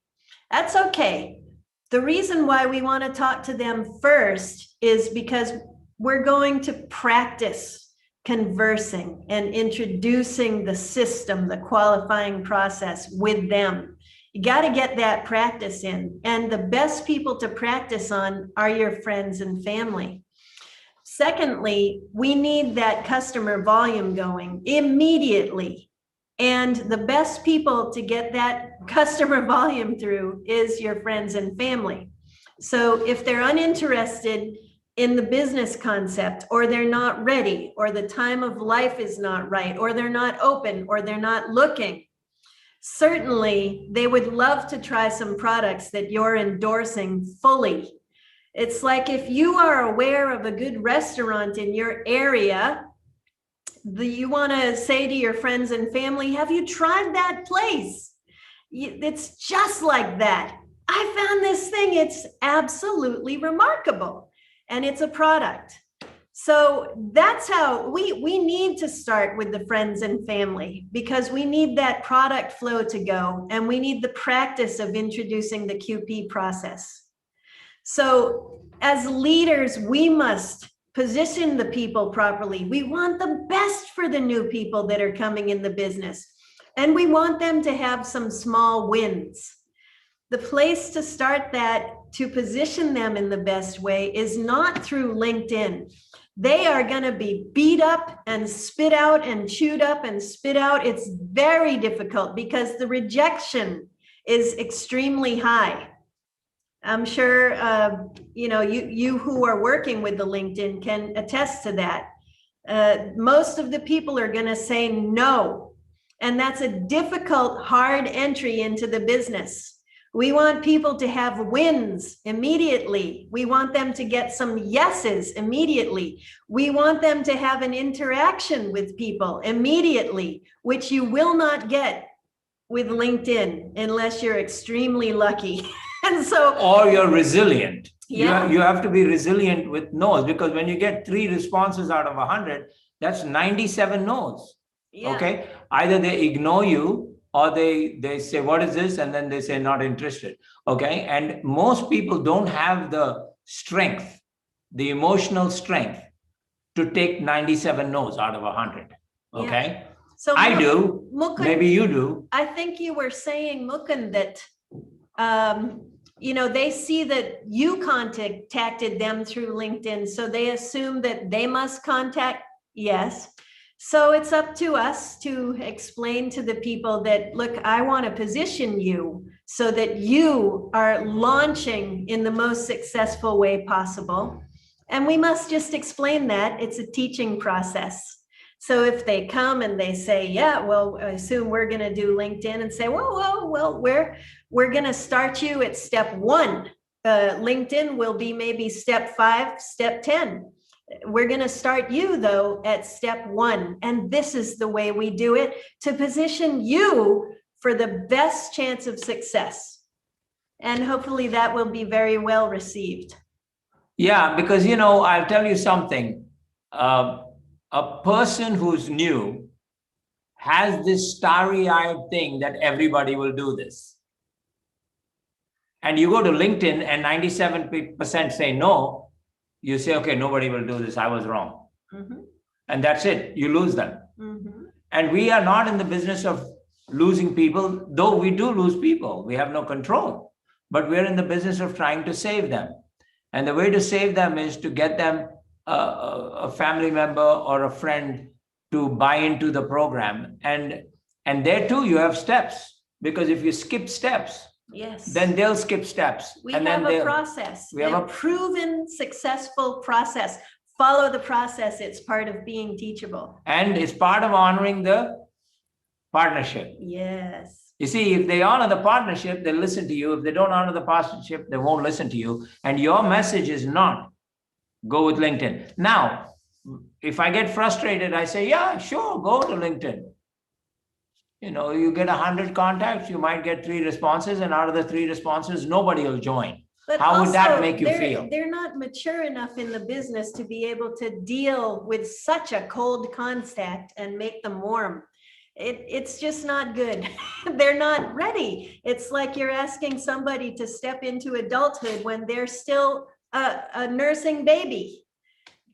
[SPEAKER 3] That's okay. The reason why we want to talk to them first is because we're going to practice conversing and introducing the system, the qualifying process with them. You got to get that practice in. And the best people to practice on are your friends and family. Secondly, we need that customer volume going immediately. And the best people to get that customer volume through is your friends and family. So if they're uninterested in the business concept, or they're not ready, or the time of life is not right, or they're not open, or they're not looking, certainly they would love to try some products that you're endorsing fully. It's like if you are aware of a good restaurant in your area, you want to say to your friends and family, have you tried that place? It's just like that. I found this thing. It's absolutely remarkable. And it's a product. So that's how we need to start with the friends and family, because we need that product flow to go, and we need the practice of introducing the QP process. So as leaders, we must position the people properly. We want the best for the new people that are coming in the business, and we want them to have some small wins. The place to start that, to position them in the best way, is not through LinkedIn. They are going to be beat up and spit out and chewed up and spit out. It's very difficult because the rejection is extremely high. I'm sure, you who are working with the LinkedIn can attest to that. Most of the people are going to say no. And that's a difficult, hard entry into the business. We want people to have wins immediately. We want them to get some yeses immediately. We want them to have an interaction with people immediately, which you will not get with LinkedIn unless you're extremely lucky. And so,
[SPEAKER 2] or you're resilient.
[SPEAKER 3] Yeah.
[SPEAKER 2] You have to be resilient with no's, because when you get 3 responses out of 100, that's 97 no's.
[SPEAKER 3] yeah.
[SPEAKER 2] Okay. Either they ignore you, or they say, what is this? And then they say, not interested. Okay. And most people don't have the strength, the emotional strength to take 97 no's out of 100. Okay.
[SPEAKER 3] Yeah. So
[SPEAKER 2] I do.
[SPEAKER 3] Mukund,
[SPEAKER 2] maybe you do.
[SPEAKER 3] I think you were saying, Mukund, that, they see that you contacted them through LinkedIn. So they assume that they must contact. Yes. So it's up to us to explain to the people that, look, I want to position you so that you are launching in the most successful way possible. And we must just explain that. It's a teaching process. So if they come and they say, yeah, well, I assume we're going to do LinkedIn, and say, well, we're going to start you at step 1. LinkedIn will be maybe step 5, step 10. We're going to start you, though, at step 1. And this is the way we do it to position you for the best chance of success. And hopefully that will be very well received.
[SPEAKER 2] Yeah, because, I'll tell you something. A person who's new has this starry-eyed thing that everybody will do this. And you go to LinkedIn and 97% say no. You say, okay, nobody will do this. I was wrong.
[SPEAKER 3] Mm-hmm.
[SPEAKER 2] And that's it. You lose them.
[SPEAKER 3] Mm-hmm.
[SPEAKER 2] And we are not in the business of losing people, though we do lose people. We have no control. But we're in the business of trying to save them. And the way to save them is to get them a family member or a friend to buy into the program. And there too, you have steps. Because if you skip steps,
[SPEAKER 3] yes,
[SPEAKER 2] then they'll skip steps.
[SPEAKER 3] We
[SPEAKER 2] and
[SPEAKER 3] have
[SPEAKER 2] then
[SPEAKER 3] a process.
[SPEAKER 2] We have
[SPEAKER 3] a proven successful process. Follow the process. It's part of being teachable.
[SPEAKER 2] And it's part of honoring the partnership.
[SPEAKER 3] Yes.
[SPEAKER 2] You see, if they honor the partnership, they'll listen to you. If they don't honor the partnership, they won't listen to you. And your message is not go with LinkedIn. Now, if I get frustrated, I say, yeah, sure, go to LinkedIn. You get 100 contacts, you might get 3 responses, and out of the 3 responses, nobody will join.
[SPEAKER 3] But
[SPEAKER 2] How would that
[SPEAKER 3] also,
[SPEAKER 2] make you feel?
[SPEAKER 3] They're not mature enough in the business to be able to deal with such a cold contact and make them warm. It's just not good. They're not ready. It's like you're asking somebody to step into adulthood when they're still a nursing baby.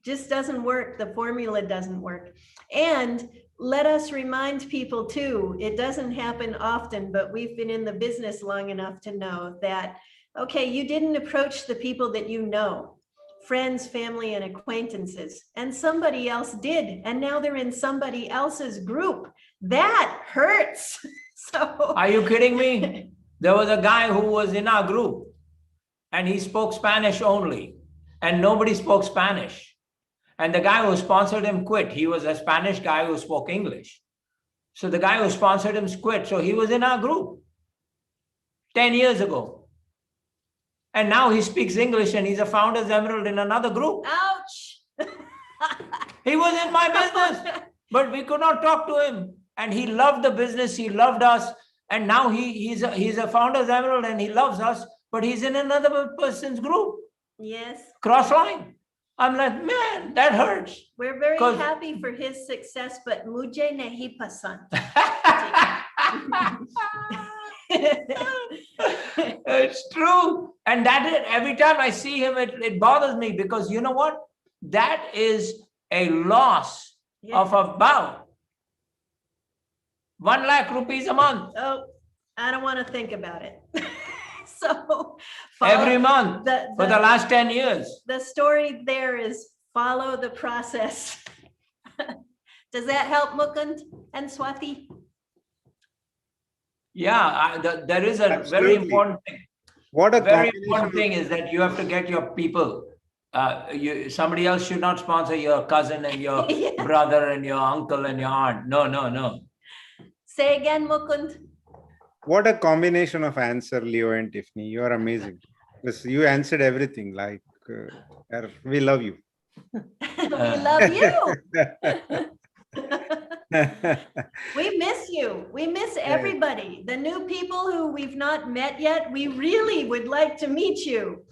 [SPEAKER 3] Just doesn't work. The formula doesn't work. And let us remind people too, it doesn't happen often, but we've been in the business long enough to know that, okay, you didn't approach the people that you know, friends, family, and acquaintances, and somebody else did, and now they're in somebody else's group. That hurts. So
[SPEAKER 2] Are you kidding me? There was a guy who was in our group, and he spoke Spanish only, and nobody spoke Spanish. And the guy who sponsored him quit. He was a Spanish guy who spoke English. So the guy who sponsored him quit. So he was in our group 10 years ago. And now he speaks English and he's a Founders Emerald in another group.
[SPEAKER 3] ouch.
[SPEAKER 2] He was in my business, but we could not talk to him. And he loved the business. He loved us. And now he's a Founders Emerald and he loves us, but he's in another person's group.
[SPEAKER 3] Yes,
[SPEAKER 2] Cross line. I'm like, man, that hurts.
[SPEAKER 3] we're very
[SPEAKER 2] 'Cause-
[SPEAKER 3] happy for his success, but mujhe nahi pasand.
[SPEAKER 2] It's true. And every time I see him, it bothers me because you know what? That is a loss of about 1 lakh rupees a month.
[SPEAKER 3] Oh, I don't want to think about it. So
[SPEAKER 2] Every month for the
[SPEAKER 3] the
[SPEAKER 2] last 10 years.
[SPEAKER 3] story there is follow the process. Does that help, Mukund and Swati?
[SPEAKER 2] Yeah, there is a very
[SPEAKER 4] Absolutely.
[SPEAKER 2] important thing.
[SPEAKER 4] What a
[SPEAKER 2] Very
[SPEAKER 4] combination
[SPEAKER 2] important
[SPEAKER 4] of-
[SPEAKER 2] thing is that you have to get your people. Somebody else should not sponsor your cousin and your
[SPEAKER 3] Yeah.
[SPEAKER 2] brother and your uncle and your aunt. No.
[SPEAKER 3] Say again, Mukund.
[SPEAKER 4] What a combination of answer, Leo and Tiffany. You are amazing. You answered everything. Like, we love you.
[SPEAKER 3] We love you. We miss you. We miss everybody. The new people who we've not met yet, we really would like to meet you.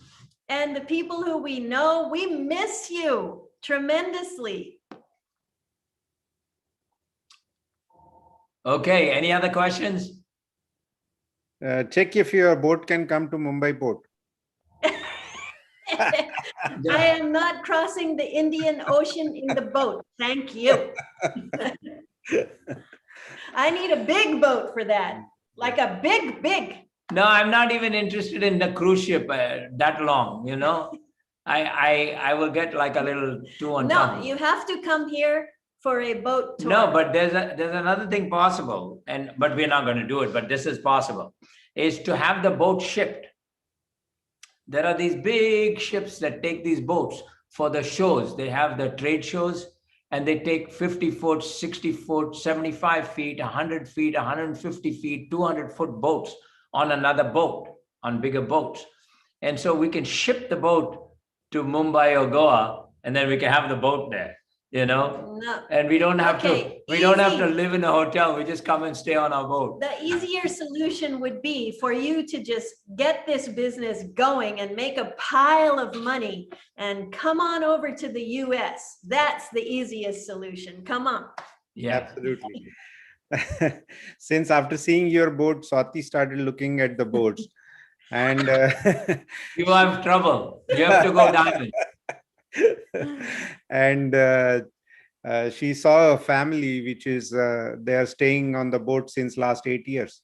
[SPEAKER 3] And the people who we know, we miss you tremendously.
[SPEAKER 2] Okay, any other questions?
[SPEAKER 4] Check if your boat can come to Mumbai port.
[SPEAKER 3] I am not crossing the Indian Ocean in the boat. Thank you. I need a big boat for that. Like a big.
[SPEAKER 2] No, I'm not even interested in the cruise ship that long, I will get like a little 2-on-1.
[SPEAKER 3] No, you have to come here for a boat tour.
[SPEAKER 2] No, but there's another thing possible, but we're not going to do it, but this is possible, is to have the boat shipped. There are these big ships that take these boats for the shows. They have the trade shows and they take 50 foot, 60 foot, 75 feet, 100 feet, 150 feet, 200-foot boats on another boat, on bigger boats. And so we can ship the boat to Mumbai or Goa, and then we can have the boat there,
[SPEAKER 3] No.
[SPEAKER 2] and we don't have
[SPEAKER 3] Okay,
[SPEAKER 2] to
[SPEAKER 3] easy.
[SPEAKER 2] live in a hotel. We just come and stay on our boat.
[SPEAKER 3] The easier solution would be for you to just get this business going and make a pile of money and come on over to the US. That's the easiest solution. Come on.
[SPEAKER 2] Yeah.
[SPEAKER 4] Absolutely. Since after seeing your boat, Swati started looking at the boats, and
[SPEAKER 2] You have trouble. You have to go diamond.
[SPEAKER 4] and she saw a family which is they are staying on the boat since last 8 years.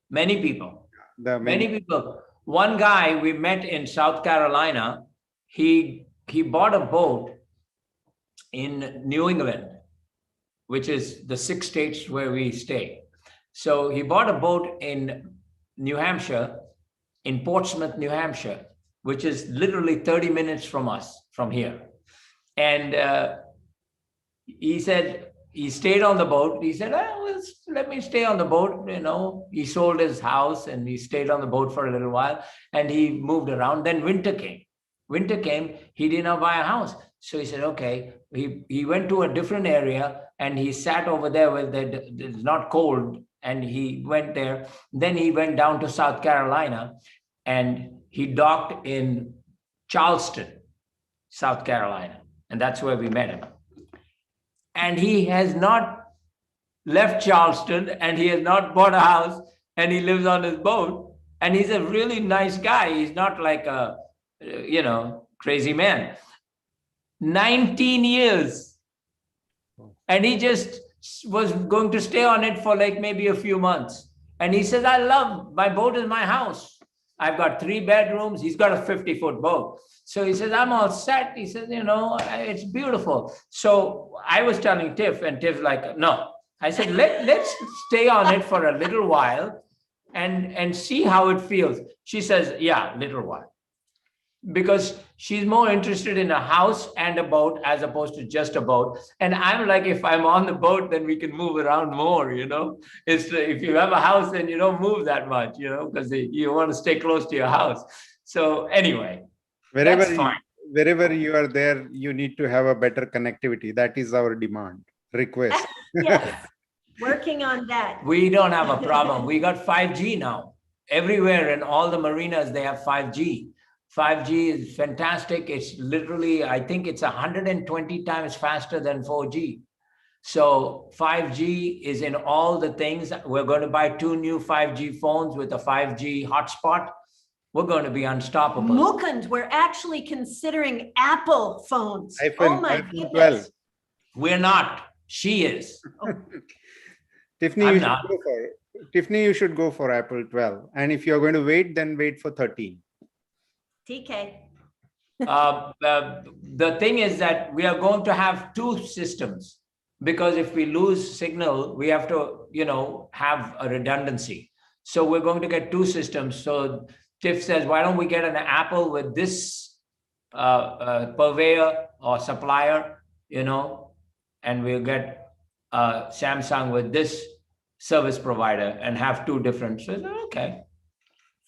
[SPEAKER 2] Many people.
[SPEAKER 4] The
[SPEAKER 2] Many people. One guy we met in South Carolina, he bought a boat in New England, which is the 6 states where we stay. So he bought a boat in New Hampshire, in Portsmouth, New Hampshire, which is literally 30 minutes from us, from here. And he said, he stayed on the boat. He said, well, let me stay on the boat. He sold his house and he stayed on the boat for a little while and he moved around. Then winter came winter came, he didn't buy a house. So he said, okay, he went to a different area and he sat over there where it's not cold, and he went there. Then he went down to South Carolina and he docked in Charleston, South Carolina. And that's where we met him. And he has not left Charleston, and he has not bought a house, and he lives on his boat. And he's a really nice guy. He's not like a, crazy man. 19 years. And he just was going to stay on it for like maybe a few months. And he says, my boat is my house. I've got 3 bedrooms. He's got a 50-foot boat. So he says, I'm all set. He says, it's beautiful. So I was telling Tiff, and Tiff's like, no. I said, let's stay on it for a little while and see how it feels. She says, yeah, little while. Because she's more interested in a house and a boat as opposed to just a boat. And I'm like, if I'm on the boat, then we can move around more, It's, if you have a house, then you don't move that much, because you want to stay close to your house. So anyway,
[SPEAKER 4] wherever you are there, you need to have a better connectivity. That is our demand, request.
[SPEAKER 3] Yes, working on that.
[SPEAKER 2] We don't have a problem. We got 5G now. Everywhere in all the marinas, they have 5G. 5G is fantastic. It's literally, I think it's 120 times faster than 4G. So 5G is in all the things. We're going to buy 2 new 5G phones with a 5G hotspot. We're going to be unstoppable.
[SPEAKER 3] Mukund, we're actually considering Apple phones.
[SPEAKER 4] iPhone,
[SPEAKER 3] oh my
[SPEAKER 4] iPhone
[SPEAKER 3] goodness.
[SPEAKER 4] 12.
[SPEAKER 2] We're not. She is.
[SPEAKER 4] Tiffany, you should go for Apple 12. And if you're going to wait, then wait for 13.
[SPEAKER 3] TK.
[SPEAKER 2] The thing is that we are going to have 2 systems, because if we lose signal, we have to, have a redundancy. So we're going to get 2 systems. So Tiff says, why don't we get an Apple with this purveyor or supplier, and we'll get Samsung with this service provider and have 2 different. So okay.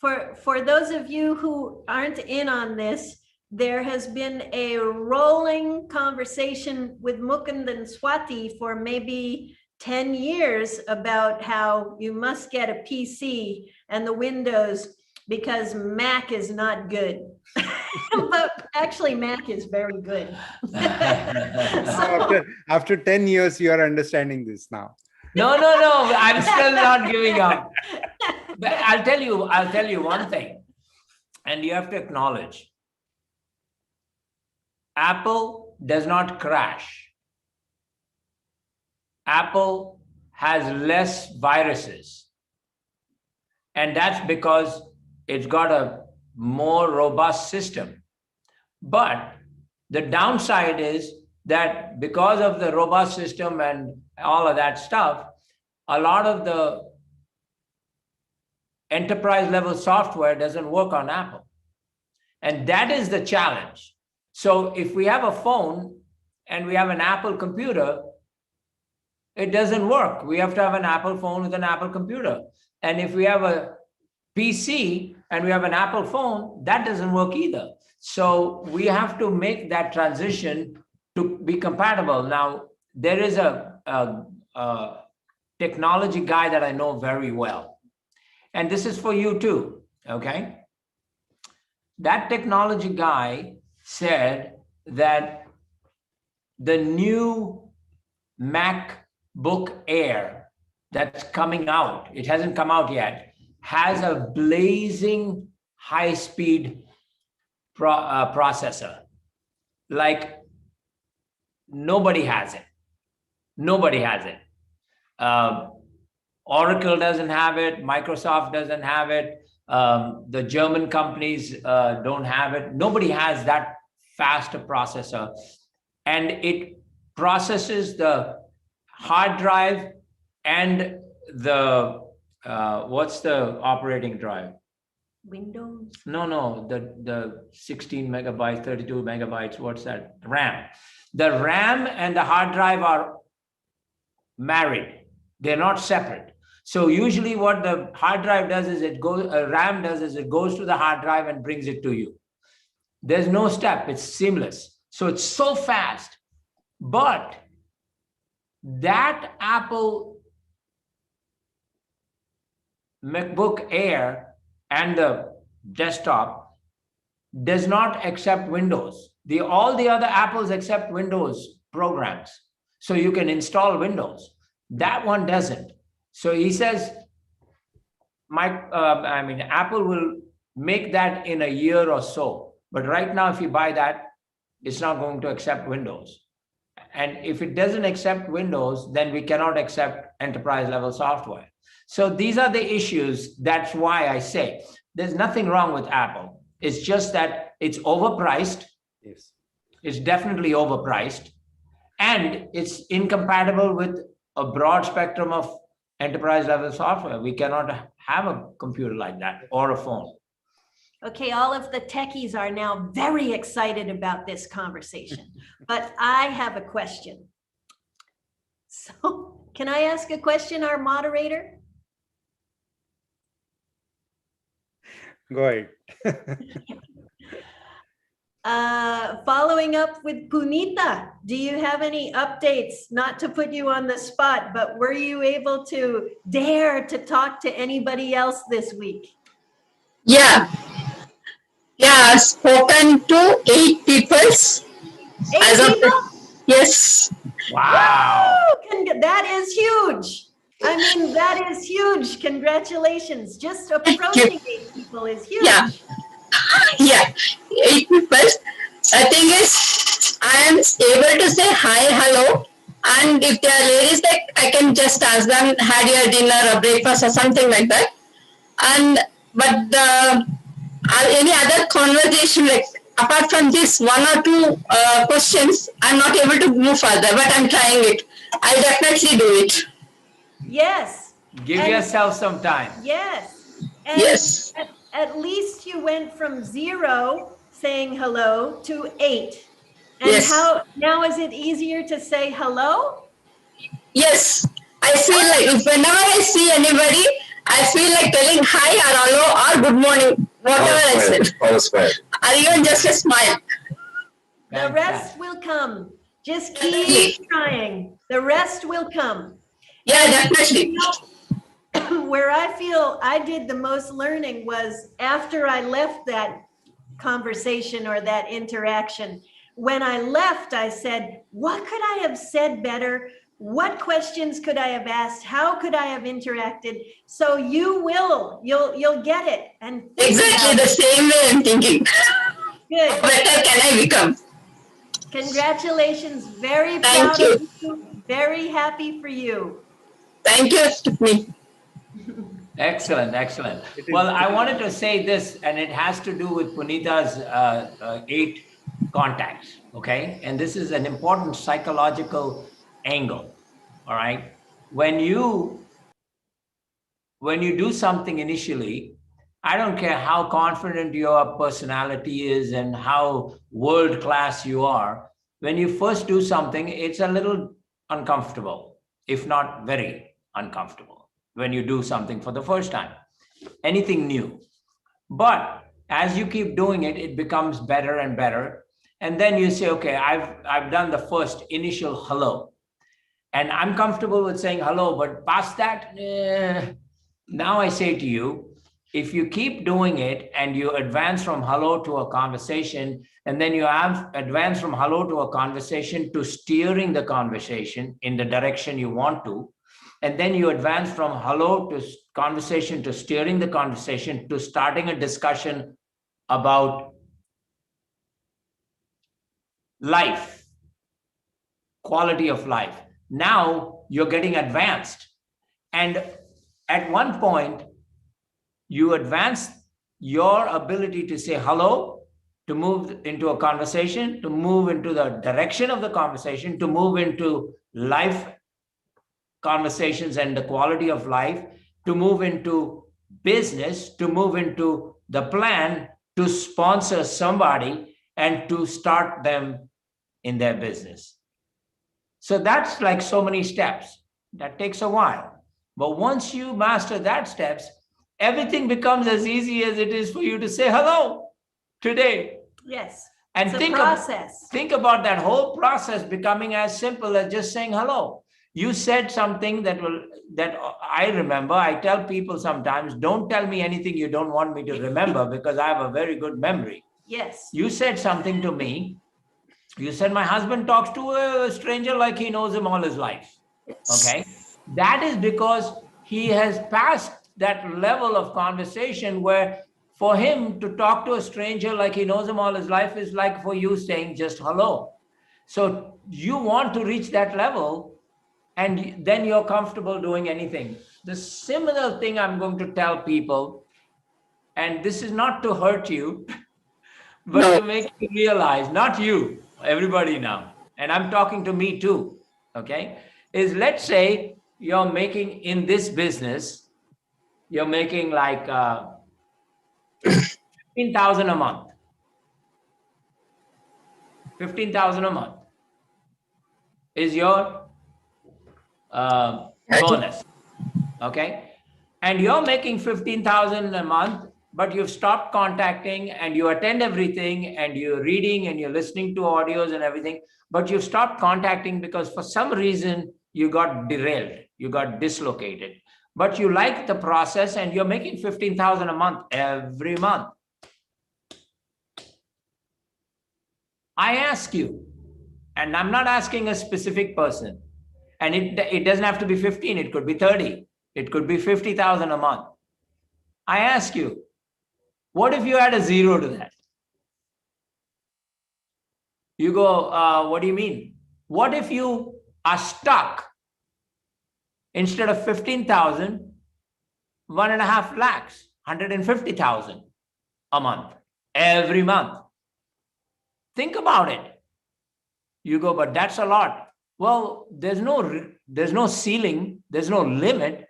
[SPEAKER 3] For those of you who aren't in on this, there has been a rolling conversation with Mukund and Swati for maybe 10 years about how you must get a PC and the Windows because Mac is not good. But actually Mac is very good.
[SPEAKER 4] After 10 years, you are understanding this now.
[SPEAKER 2] No, I'm still not giving up. But I'll tell you one thing, and you have to acknowledge, Apple does not crash. Apple has less viruses. And that's because it's got a more robust system. But the downside is that because of the robust system and all of that stuff, a lot of the enterprise level software doesn't work on Apple. And that is the challenge. So if we have a phone and we have an Apple computer, it doesn't work. We have to have an Apple phone with an Apple computer. And if we have a PC and we have an Apple phone, that doesn't work either. So we have to make that transition to be compatible. Now, there is a technology guy that I know very well. And this is for you too, okay? That technology guy said that the new MacBook Air that's coming out, it hasn't come out yet, has a blazing high-speed processor. Like nobody has it. Nobody has it. Oracle doesn't have it. Microsoft doesn't have it. The German companies don't have it. Nobody has that fast a processor. And it processes the hard drive and the, what's the operating drive?
[SPEAKER 3] Windows?
[SPEAKER 2] No, the 16 megabytes, 32 megabytes, what's that? RAM. The RAM and the hard drive are married. They're not separate. So usually what the hard drive does is RAM does is it goes to the hard drive and brings it to you. There's no step, it's seamless. So it's so fast. But that Apple MacBook Air and the desktop does not accept Windows. All the other Apples accept Windows programs. So you can install Windows. That one doesn't. So he says, Apple will make that in a year or so. But right now, if you buy that, it's not going to accept Windows. And if it doesn't accept Windows, then we cannot accept enterprise level software. So these are the issues. That's why I say there's nothing wrong with Apple. It's just that it's overpriced.
[SPEAKER 4] Yes.
[SPEAKER 2] It's definitely overpriced. And it's incompatible with a broad spectrum of enterprise level software. We cannot have a computer like that or a phone.
[SPEAKER 3] Okay, all of the techies are now very excited about this conversation, but I have a question. So can I ask a question, our moderator?
[SPEAKER 4] Go ahead.
[SPEAKER 3] Following up with Punita, do you have any updates? Not to put you on the spot, but were you able to dare to talk to anybody else this week?
[SPEAKER 7] Yeah. Yeah, I've spoken to 8 people.
[SPEAKER 3] 8 people?
[SPEAKER 7] Yes.
[SPEAKER 2] Wow.
[SPEAKER 3] Woo! That is huge. I mean, that is huge. Congratulations. Just approaching 8 people is huge.
[SPEAKER 7] Yeah. Yeah. 8 people. The thing is, I am able to say hi, hello. And if there are ladies, like, I can just ask them, had your dinner or breakfast or something like that. But any other conversation, like apart from this 1 or 2 questions, I'm not able to move further, but I'm trying it. I'll definitely do it.
[SPEAKER 3] Yes.
[SPEAKER 2] Give yourself some time.
[SPEAKER 3] Yes. And
[SPEAKER 7] yes.
[SPEAKER 3] At least you went from 0 saying hello to 8. And
[SPEAKER 7] yes.
[SPEAKER 3] how now is it easier to say hello?
[SPEAKER 7] Yes. I feel like if whenever I see anybody, I feel like telling hi or hello or good morning, whatever I said. Or even just a smile.
[SPEAKER 3] The rest will come. Just keep trying. The rest will come.
[SPEAKER 7] Yeah, definitely.
[SPEAKER 3] Where I feel I did the most learning was after I left that conversation or that interaction. When I left, I said, what could I have said better? What questions could I have asked? How could I have interacted? So you'll get it. And
[SPEAKER 7] exactly the same way I'm thinking.
[SPEAKER 3] Good.
[SPEAKER 7] How better can I become?
[SPEAKER 3] Congratulations. Very proud of you. Very happy for you.
[SPEAKER 7] Thank you, Tiffany.
[SPEAKER 2] Excellent, excellent. Well, I wanted to say this, and it has to do with Punita's 8 contacts, okay? And this is an important psychological angle, all right? When you do something initially, I don't care how confident your personality is and how world-class you are. When you first do something, it's a little uncomfortable, if not very uncomfortable, when you do something for the first time, anything new. But as you keep doing it, it becomes better and better. And then you say, okay, I've done the first initial hello. And I'm comfortable with saying hello, but past that, now I say to you, if you keep doing it and you advance from hello to a conversation, and then you have advanced from hello to a conversation to steering the conversation in the direction you want to, and then you advance from hello to conversation to steering the conversation to starting a discussion about life, quality of life. Now you're getting advanced. And at one point, you advance your ability to say hello, to move into a conversation, to move into the direction of the conversation, to move into life conversations and the quality of life, to move into business, to move into the plan to sponsor somebody and to start them in their business. So that's like so many steps. That takes a while. But once you master that steps, everything becomes as easy as it is for you to say hello today.
[SPEAKER 3] Yes.
[SPEAKER 2] And
[SPEAKER 3] It's a
[SPEAKER 2] think
[SPEAKER 3] process.
[SPEAKER 2] think about that whole process becoming as simple as just saying hello. You said something that I remember. I tell people sometimes, don't tell me anything you don't want me to remember, because I have a very good memory.
[SPEAKER 3] Yes.
[SPEAKER 2] You said something to me. You said my husband talks to a stranger like he knows him all his life. Okay. That is because he has passed that level of conversation where for him to talk to a stranger like he knows him all his life is like for you saying just hello. So you want to reach that level, and then you're comfortable doing anything. The similar thing I'm going to tell people, and this is not to hurt you, but to make you realize, not you, everybody now, and I'm talking to me too, okay, is let's say you're making in this business, you're making like 15,000 a month. 15,000 a month is your bonus, okay? And you're making 15,000 a month, but you've stopped contacting and you attend everything and you're reading and you're listening to audios and everything, but you've stopped contacting because for some reason you got derailed, you got dislocated, but you like the process and you're making 15,000 a month every month. I ask you, and I'm not asking a specific person, and it doesn't have to be 15, it could be 30, it could be 50,000 a month. I ask you, what if you add a zero to that? You go, what do you mean? What if you are stuck instead of 15,000, 1.5 lakhs, 150,000 a month, every month? Think about it. You go, but that's a lot. Well, there's no ceiling, there's no limit.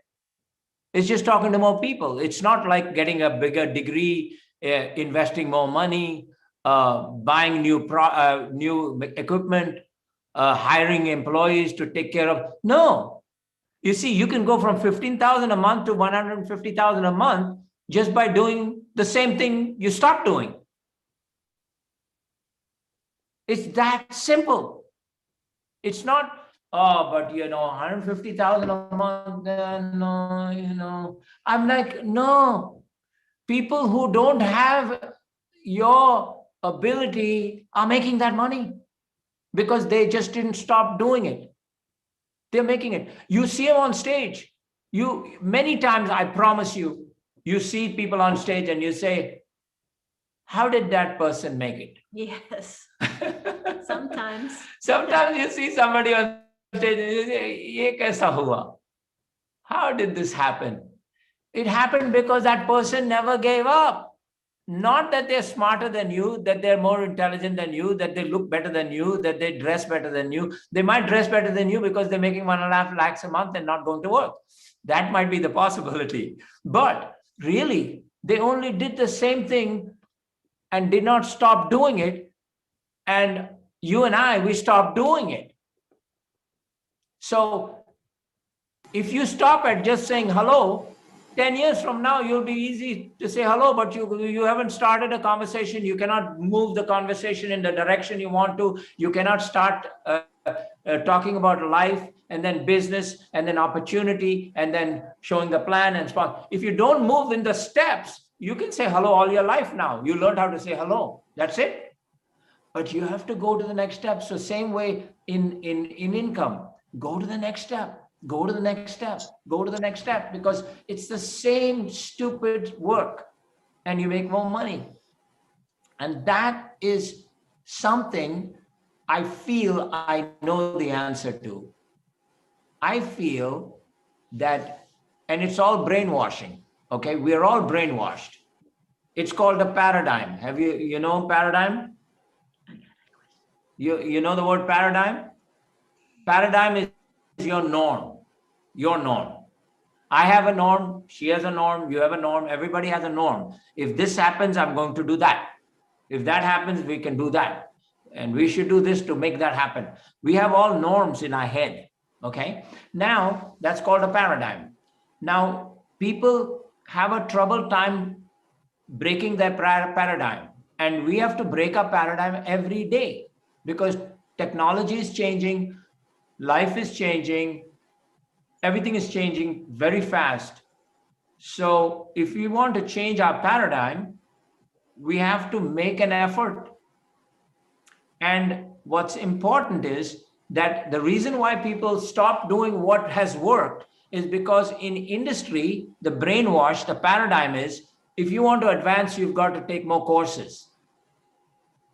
[SPEAKER 2] It's just talking to more people. It's not like getting a bigger degree, investing more money, buying new equipment, hiring employees to take care of. No. You see, you can go from 15,000 a month to 150,000 a month just by doing the same thing you stopped doing. It's that simple. It's not, oh, but 150,000 a month, no, I'm like, no. People who don't have your ability are making that money because they just didn't stop doing it. They're making it. You see them on stage. Many times, I promise you, you see people on stage and you say, how did that person make it?
[SPEAKER 3] Yes. Sometimes.
[SPEAKER 2] Sometimes you see somebody on stage and you say, ye kaisa hua? How did this happen? It happened because that person never gave up. Not that they're smarter than you, that they're more intelligent than you, that they look better than you, that they dress better than you. They might dress better than you because they're making 1.5 lakhs a month and not going to work. That might be the possibility. But really, they only did the same thing and did not stop doing it. And you and I, we stopped doing it. So if you stop at just saying hello, 10 years from now, you'll be easy to say hello, but you haven't started a conversation. You cannot move the conversation in the direction you want to. You cannot start talking about life and then business and then opportunity and then showing the plan and so on. If you don't move in the steps, you can say hello all your life now. You learned how to say hello. That's it. But you have to go to the next step. So same way in income, go to the next step. Go to the next step, go to the next step, because it's the same stupid work and you make more money. And that is something I feel I know the answer to. I feel that, and it's all brainwashing, okay? We're all brainwashed. It's called a paradigm. Have you know paradigm? You know the word paradigm? Paradigm is your norm. Your norm. I have a norm, she has a norm, you have a norm, everybody has a norm. If this happens, I'm going to do that. If that happens, we can do that. And we should do this to make that happen. We have all norms in our head, okay? Now, that's called a paradigm. Now, people have a trouble time breaking their paradigm. And we have to break our paradigm every day because technology is changing, life is changing, everything is changing very fast. So if we want to change our paradigm, we have to make an effort. And what's important is that the reason why people stop doing what has worked is because in industry, the brainwash, the paradigm is, if you want to advance, you've got to take more courses.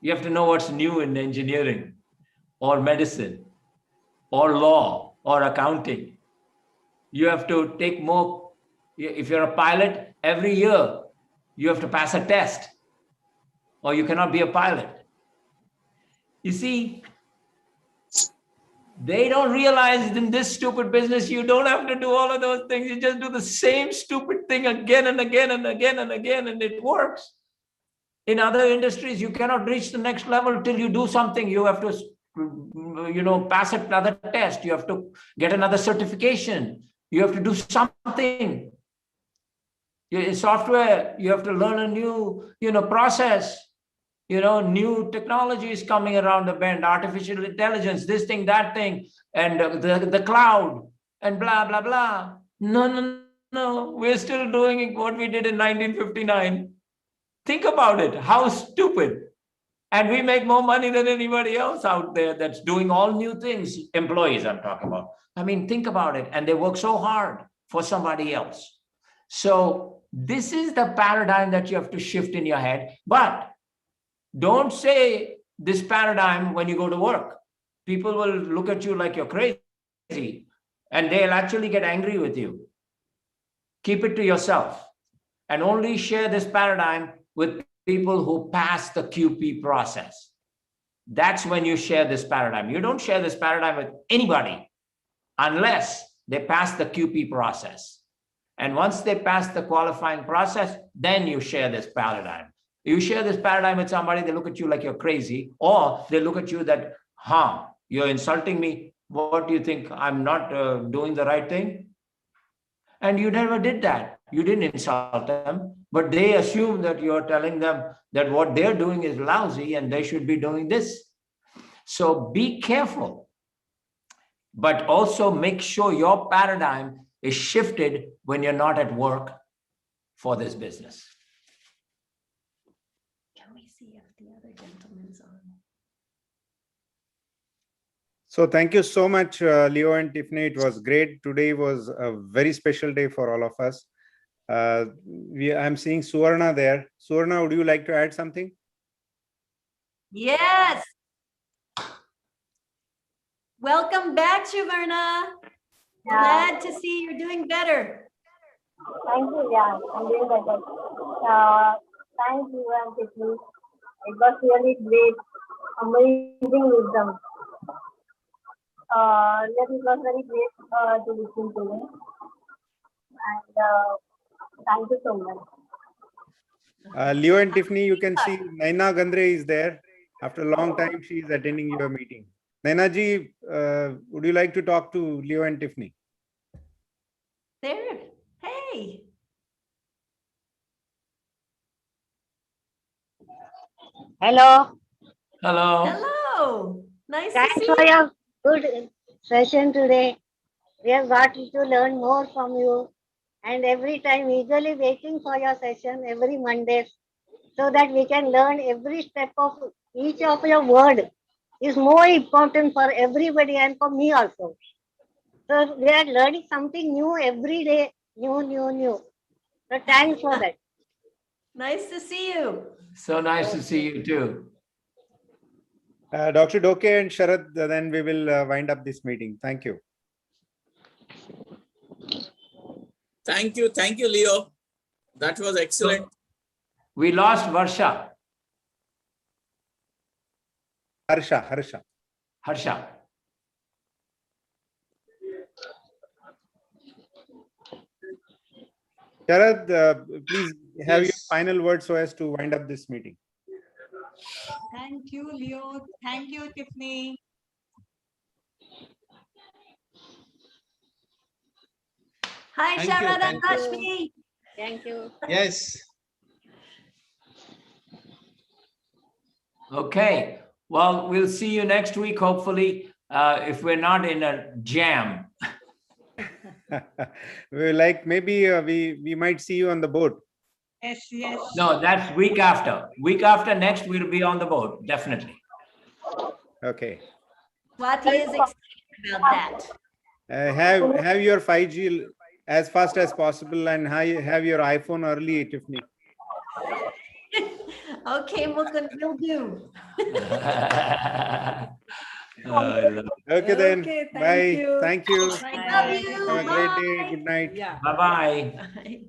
[SPEAKER 2] You have to know what's new in engineering or medicine or law or accounting. You have to take more. If you're a pilot, every year you have to pass a test or you cannot be a pilot. You see, they don't realize in this stupid business, you don't have to do all of those things. You just do the same stupid thing again and again and again and again, and it works. In other industries, you cannot reach the next level till you do something. You have to, pass another test. You have to get another certification. You have to do something. In software, you have to learn a new, process. New technology is coming around the bend, artificial intelligence, this thing, that thing, and the cloud, and blah, blah, blah. No. We're still doing what we did in 1959. Think about it. How stupid. And we make more money than anybody else out there that's doing all new things. Employees, I'm talking about. I mean, think about it. And they work so hard for somebody else. So this is the paradigm that you have to shift in your head. But don't say this paradigm when you go to work. People will look at you like you're crazy, and they'll actually get angry with you. Keep it to yourself and only share this paradigm with people who pass the QP process. That's when you share this paradigm. You don't share this paradigm with anybody unless they pass the QP process. And once they pass the qualifying process, then you share this paradigm. You share this paradigm with somebody, they look at you like you're crazy, or they look at you that, you're insulting me. What do you think? I'm not doing the right thing? And you never did that. You didn't insult them, but they assume that you're telling them that what they're doing is lousy and they should be doing this. So be careful, but also make sure your paradigm is shifted when you're not at work for this business.
[SPEAKER 3] Can we see if the other gentleman's on?
[SPEAKER 4] So thank you so much, Leo and Tiffany. It was great. Today was a very special day for all of us. I'm seeing Suvarna there. Suvarna, would you like to add something?
[SPEAKER 3] Yes. Welcome back, Suvarna. Glad to see you're doing better.
[SPEAKER 8] Thank you, yeah, I'm doing better. Thank you, and Tiffany. It was really great, amazing wisdom. Yes, it was very great to listen to me. And thank you so much.
[SPEAKER 4] Leo and Tiffany, you can see Naina Gandre is there. After a long time, she is attending your meeting. Naina ji, would you like to talk to Leo and Tiffany?
[SPEAKER 3] There. Hey.
[SPEAKER 9] Hello.
[SPEAKER 2] Hello.
[SPEAKER 3] Hello. Nice
[SPEAKER 9] Thanks
[SPEAKER 3] to see
[SPEAKER 9] for
[SPEAKER 3] you.
[SPEAKER 9] your good session today. We have got to learn more from you, and every time eagerly waiting for your session every Monday, so that we can learn every step of each of your word is more important for everybody and for me also. So we are learning something new every day, new. So thanks for that.
[SPEAKER 3] Nice to see you.
[SPEAKER 2] So nice to see you too.
[SPEAKER 4] Dr. Doke and Sharad, then we will wind up this meeting. Thank you.
[SPEAKER 6] Thank you, Leo. That was excellent.
[SPEAKER 2] We lost Varsha.
[SPEAKER 4] Harsha.
[SPEAKER 2] Harsha.
[SPEAKER 4] Sharad, please have your final word so as to wind up this meeting.
[SPEAKER 10] Thank you, Leo. Thank you, Tiffany.
[SPEAKER 3] Hi,
[SPEAKER 1] Thank you,
[SPEAKER 3] Sharad and
[SPEAKER 1] thank you.
[SPEAKER 3] Rashmi.
[SPEAKER 9] Thank you.
[SPEAKER 1] Yes.
[SPEAKER 2] Okay. Well, we'll see you next week, hopefully, if we're not in a jam.
[SPEAKER 4] We're like, maybe we might see you on the boat.
[SPEAKER 10] Yes, yes.
[SPEAKER 2] No, that's week after. Week after next, we'll be on the boat, definitely.
[SPEAKER 4] Okay.
[SPEAKER 3] Swati is excited about that.
[SPEAKER 4] Have your 5G as fast as possible, and have your iPhone early, Tiffany.
[SPEAKER 3] Okay, Mukund, will do.
[SPEAKER 2] I love it.
[SPEAKER 4] Okay, then.
[SPEAKER 10] Okay, thank
[SPEAKER 4] Bye.
[SPEAKER 10] you.
[SPEAKER 4] Thank you.
[SPEAKER 3] Love you.
[SPEAKER 4] Have a great day.
[SPEAKER 3] Bye.
[SPEAKER 4] Good night.
[SPEAKER 10] Yeah.
[SPEAKER 2] Bye-bye.
[SPEAKER 3] Bye.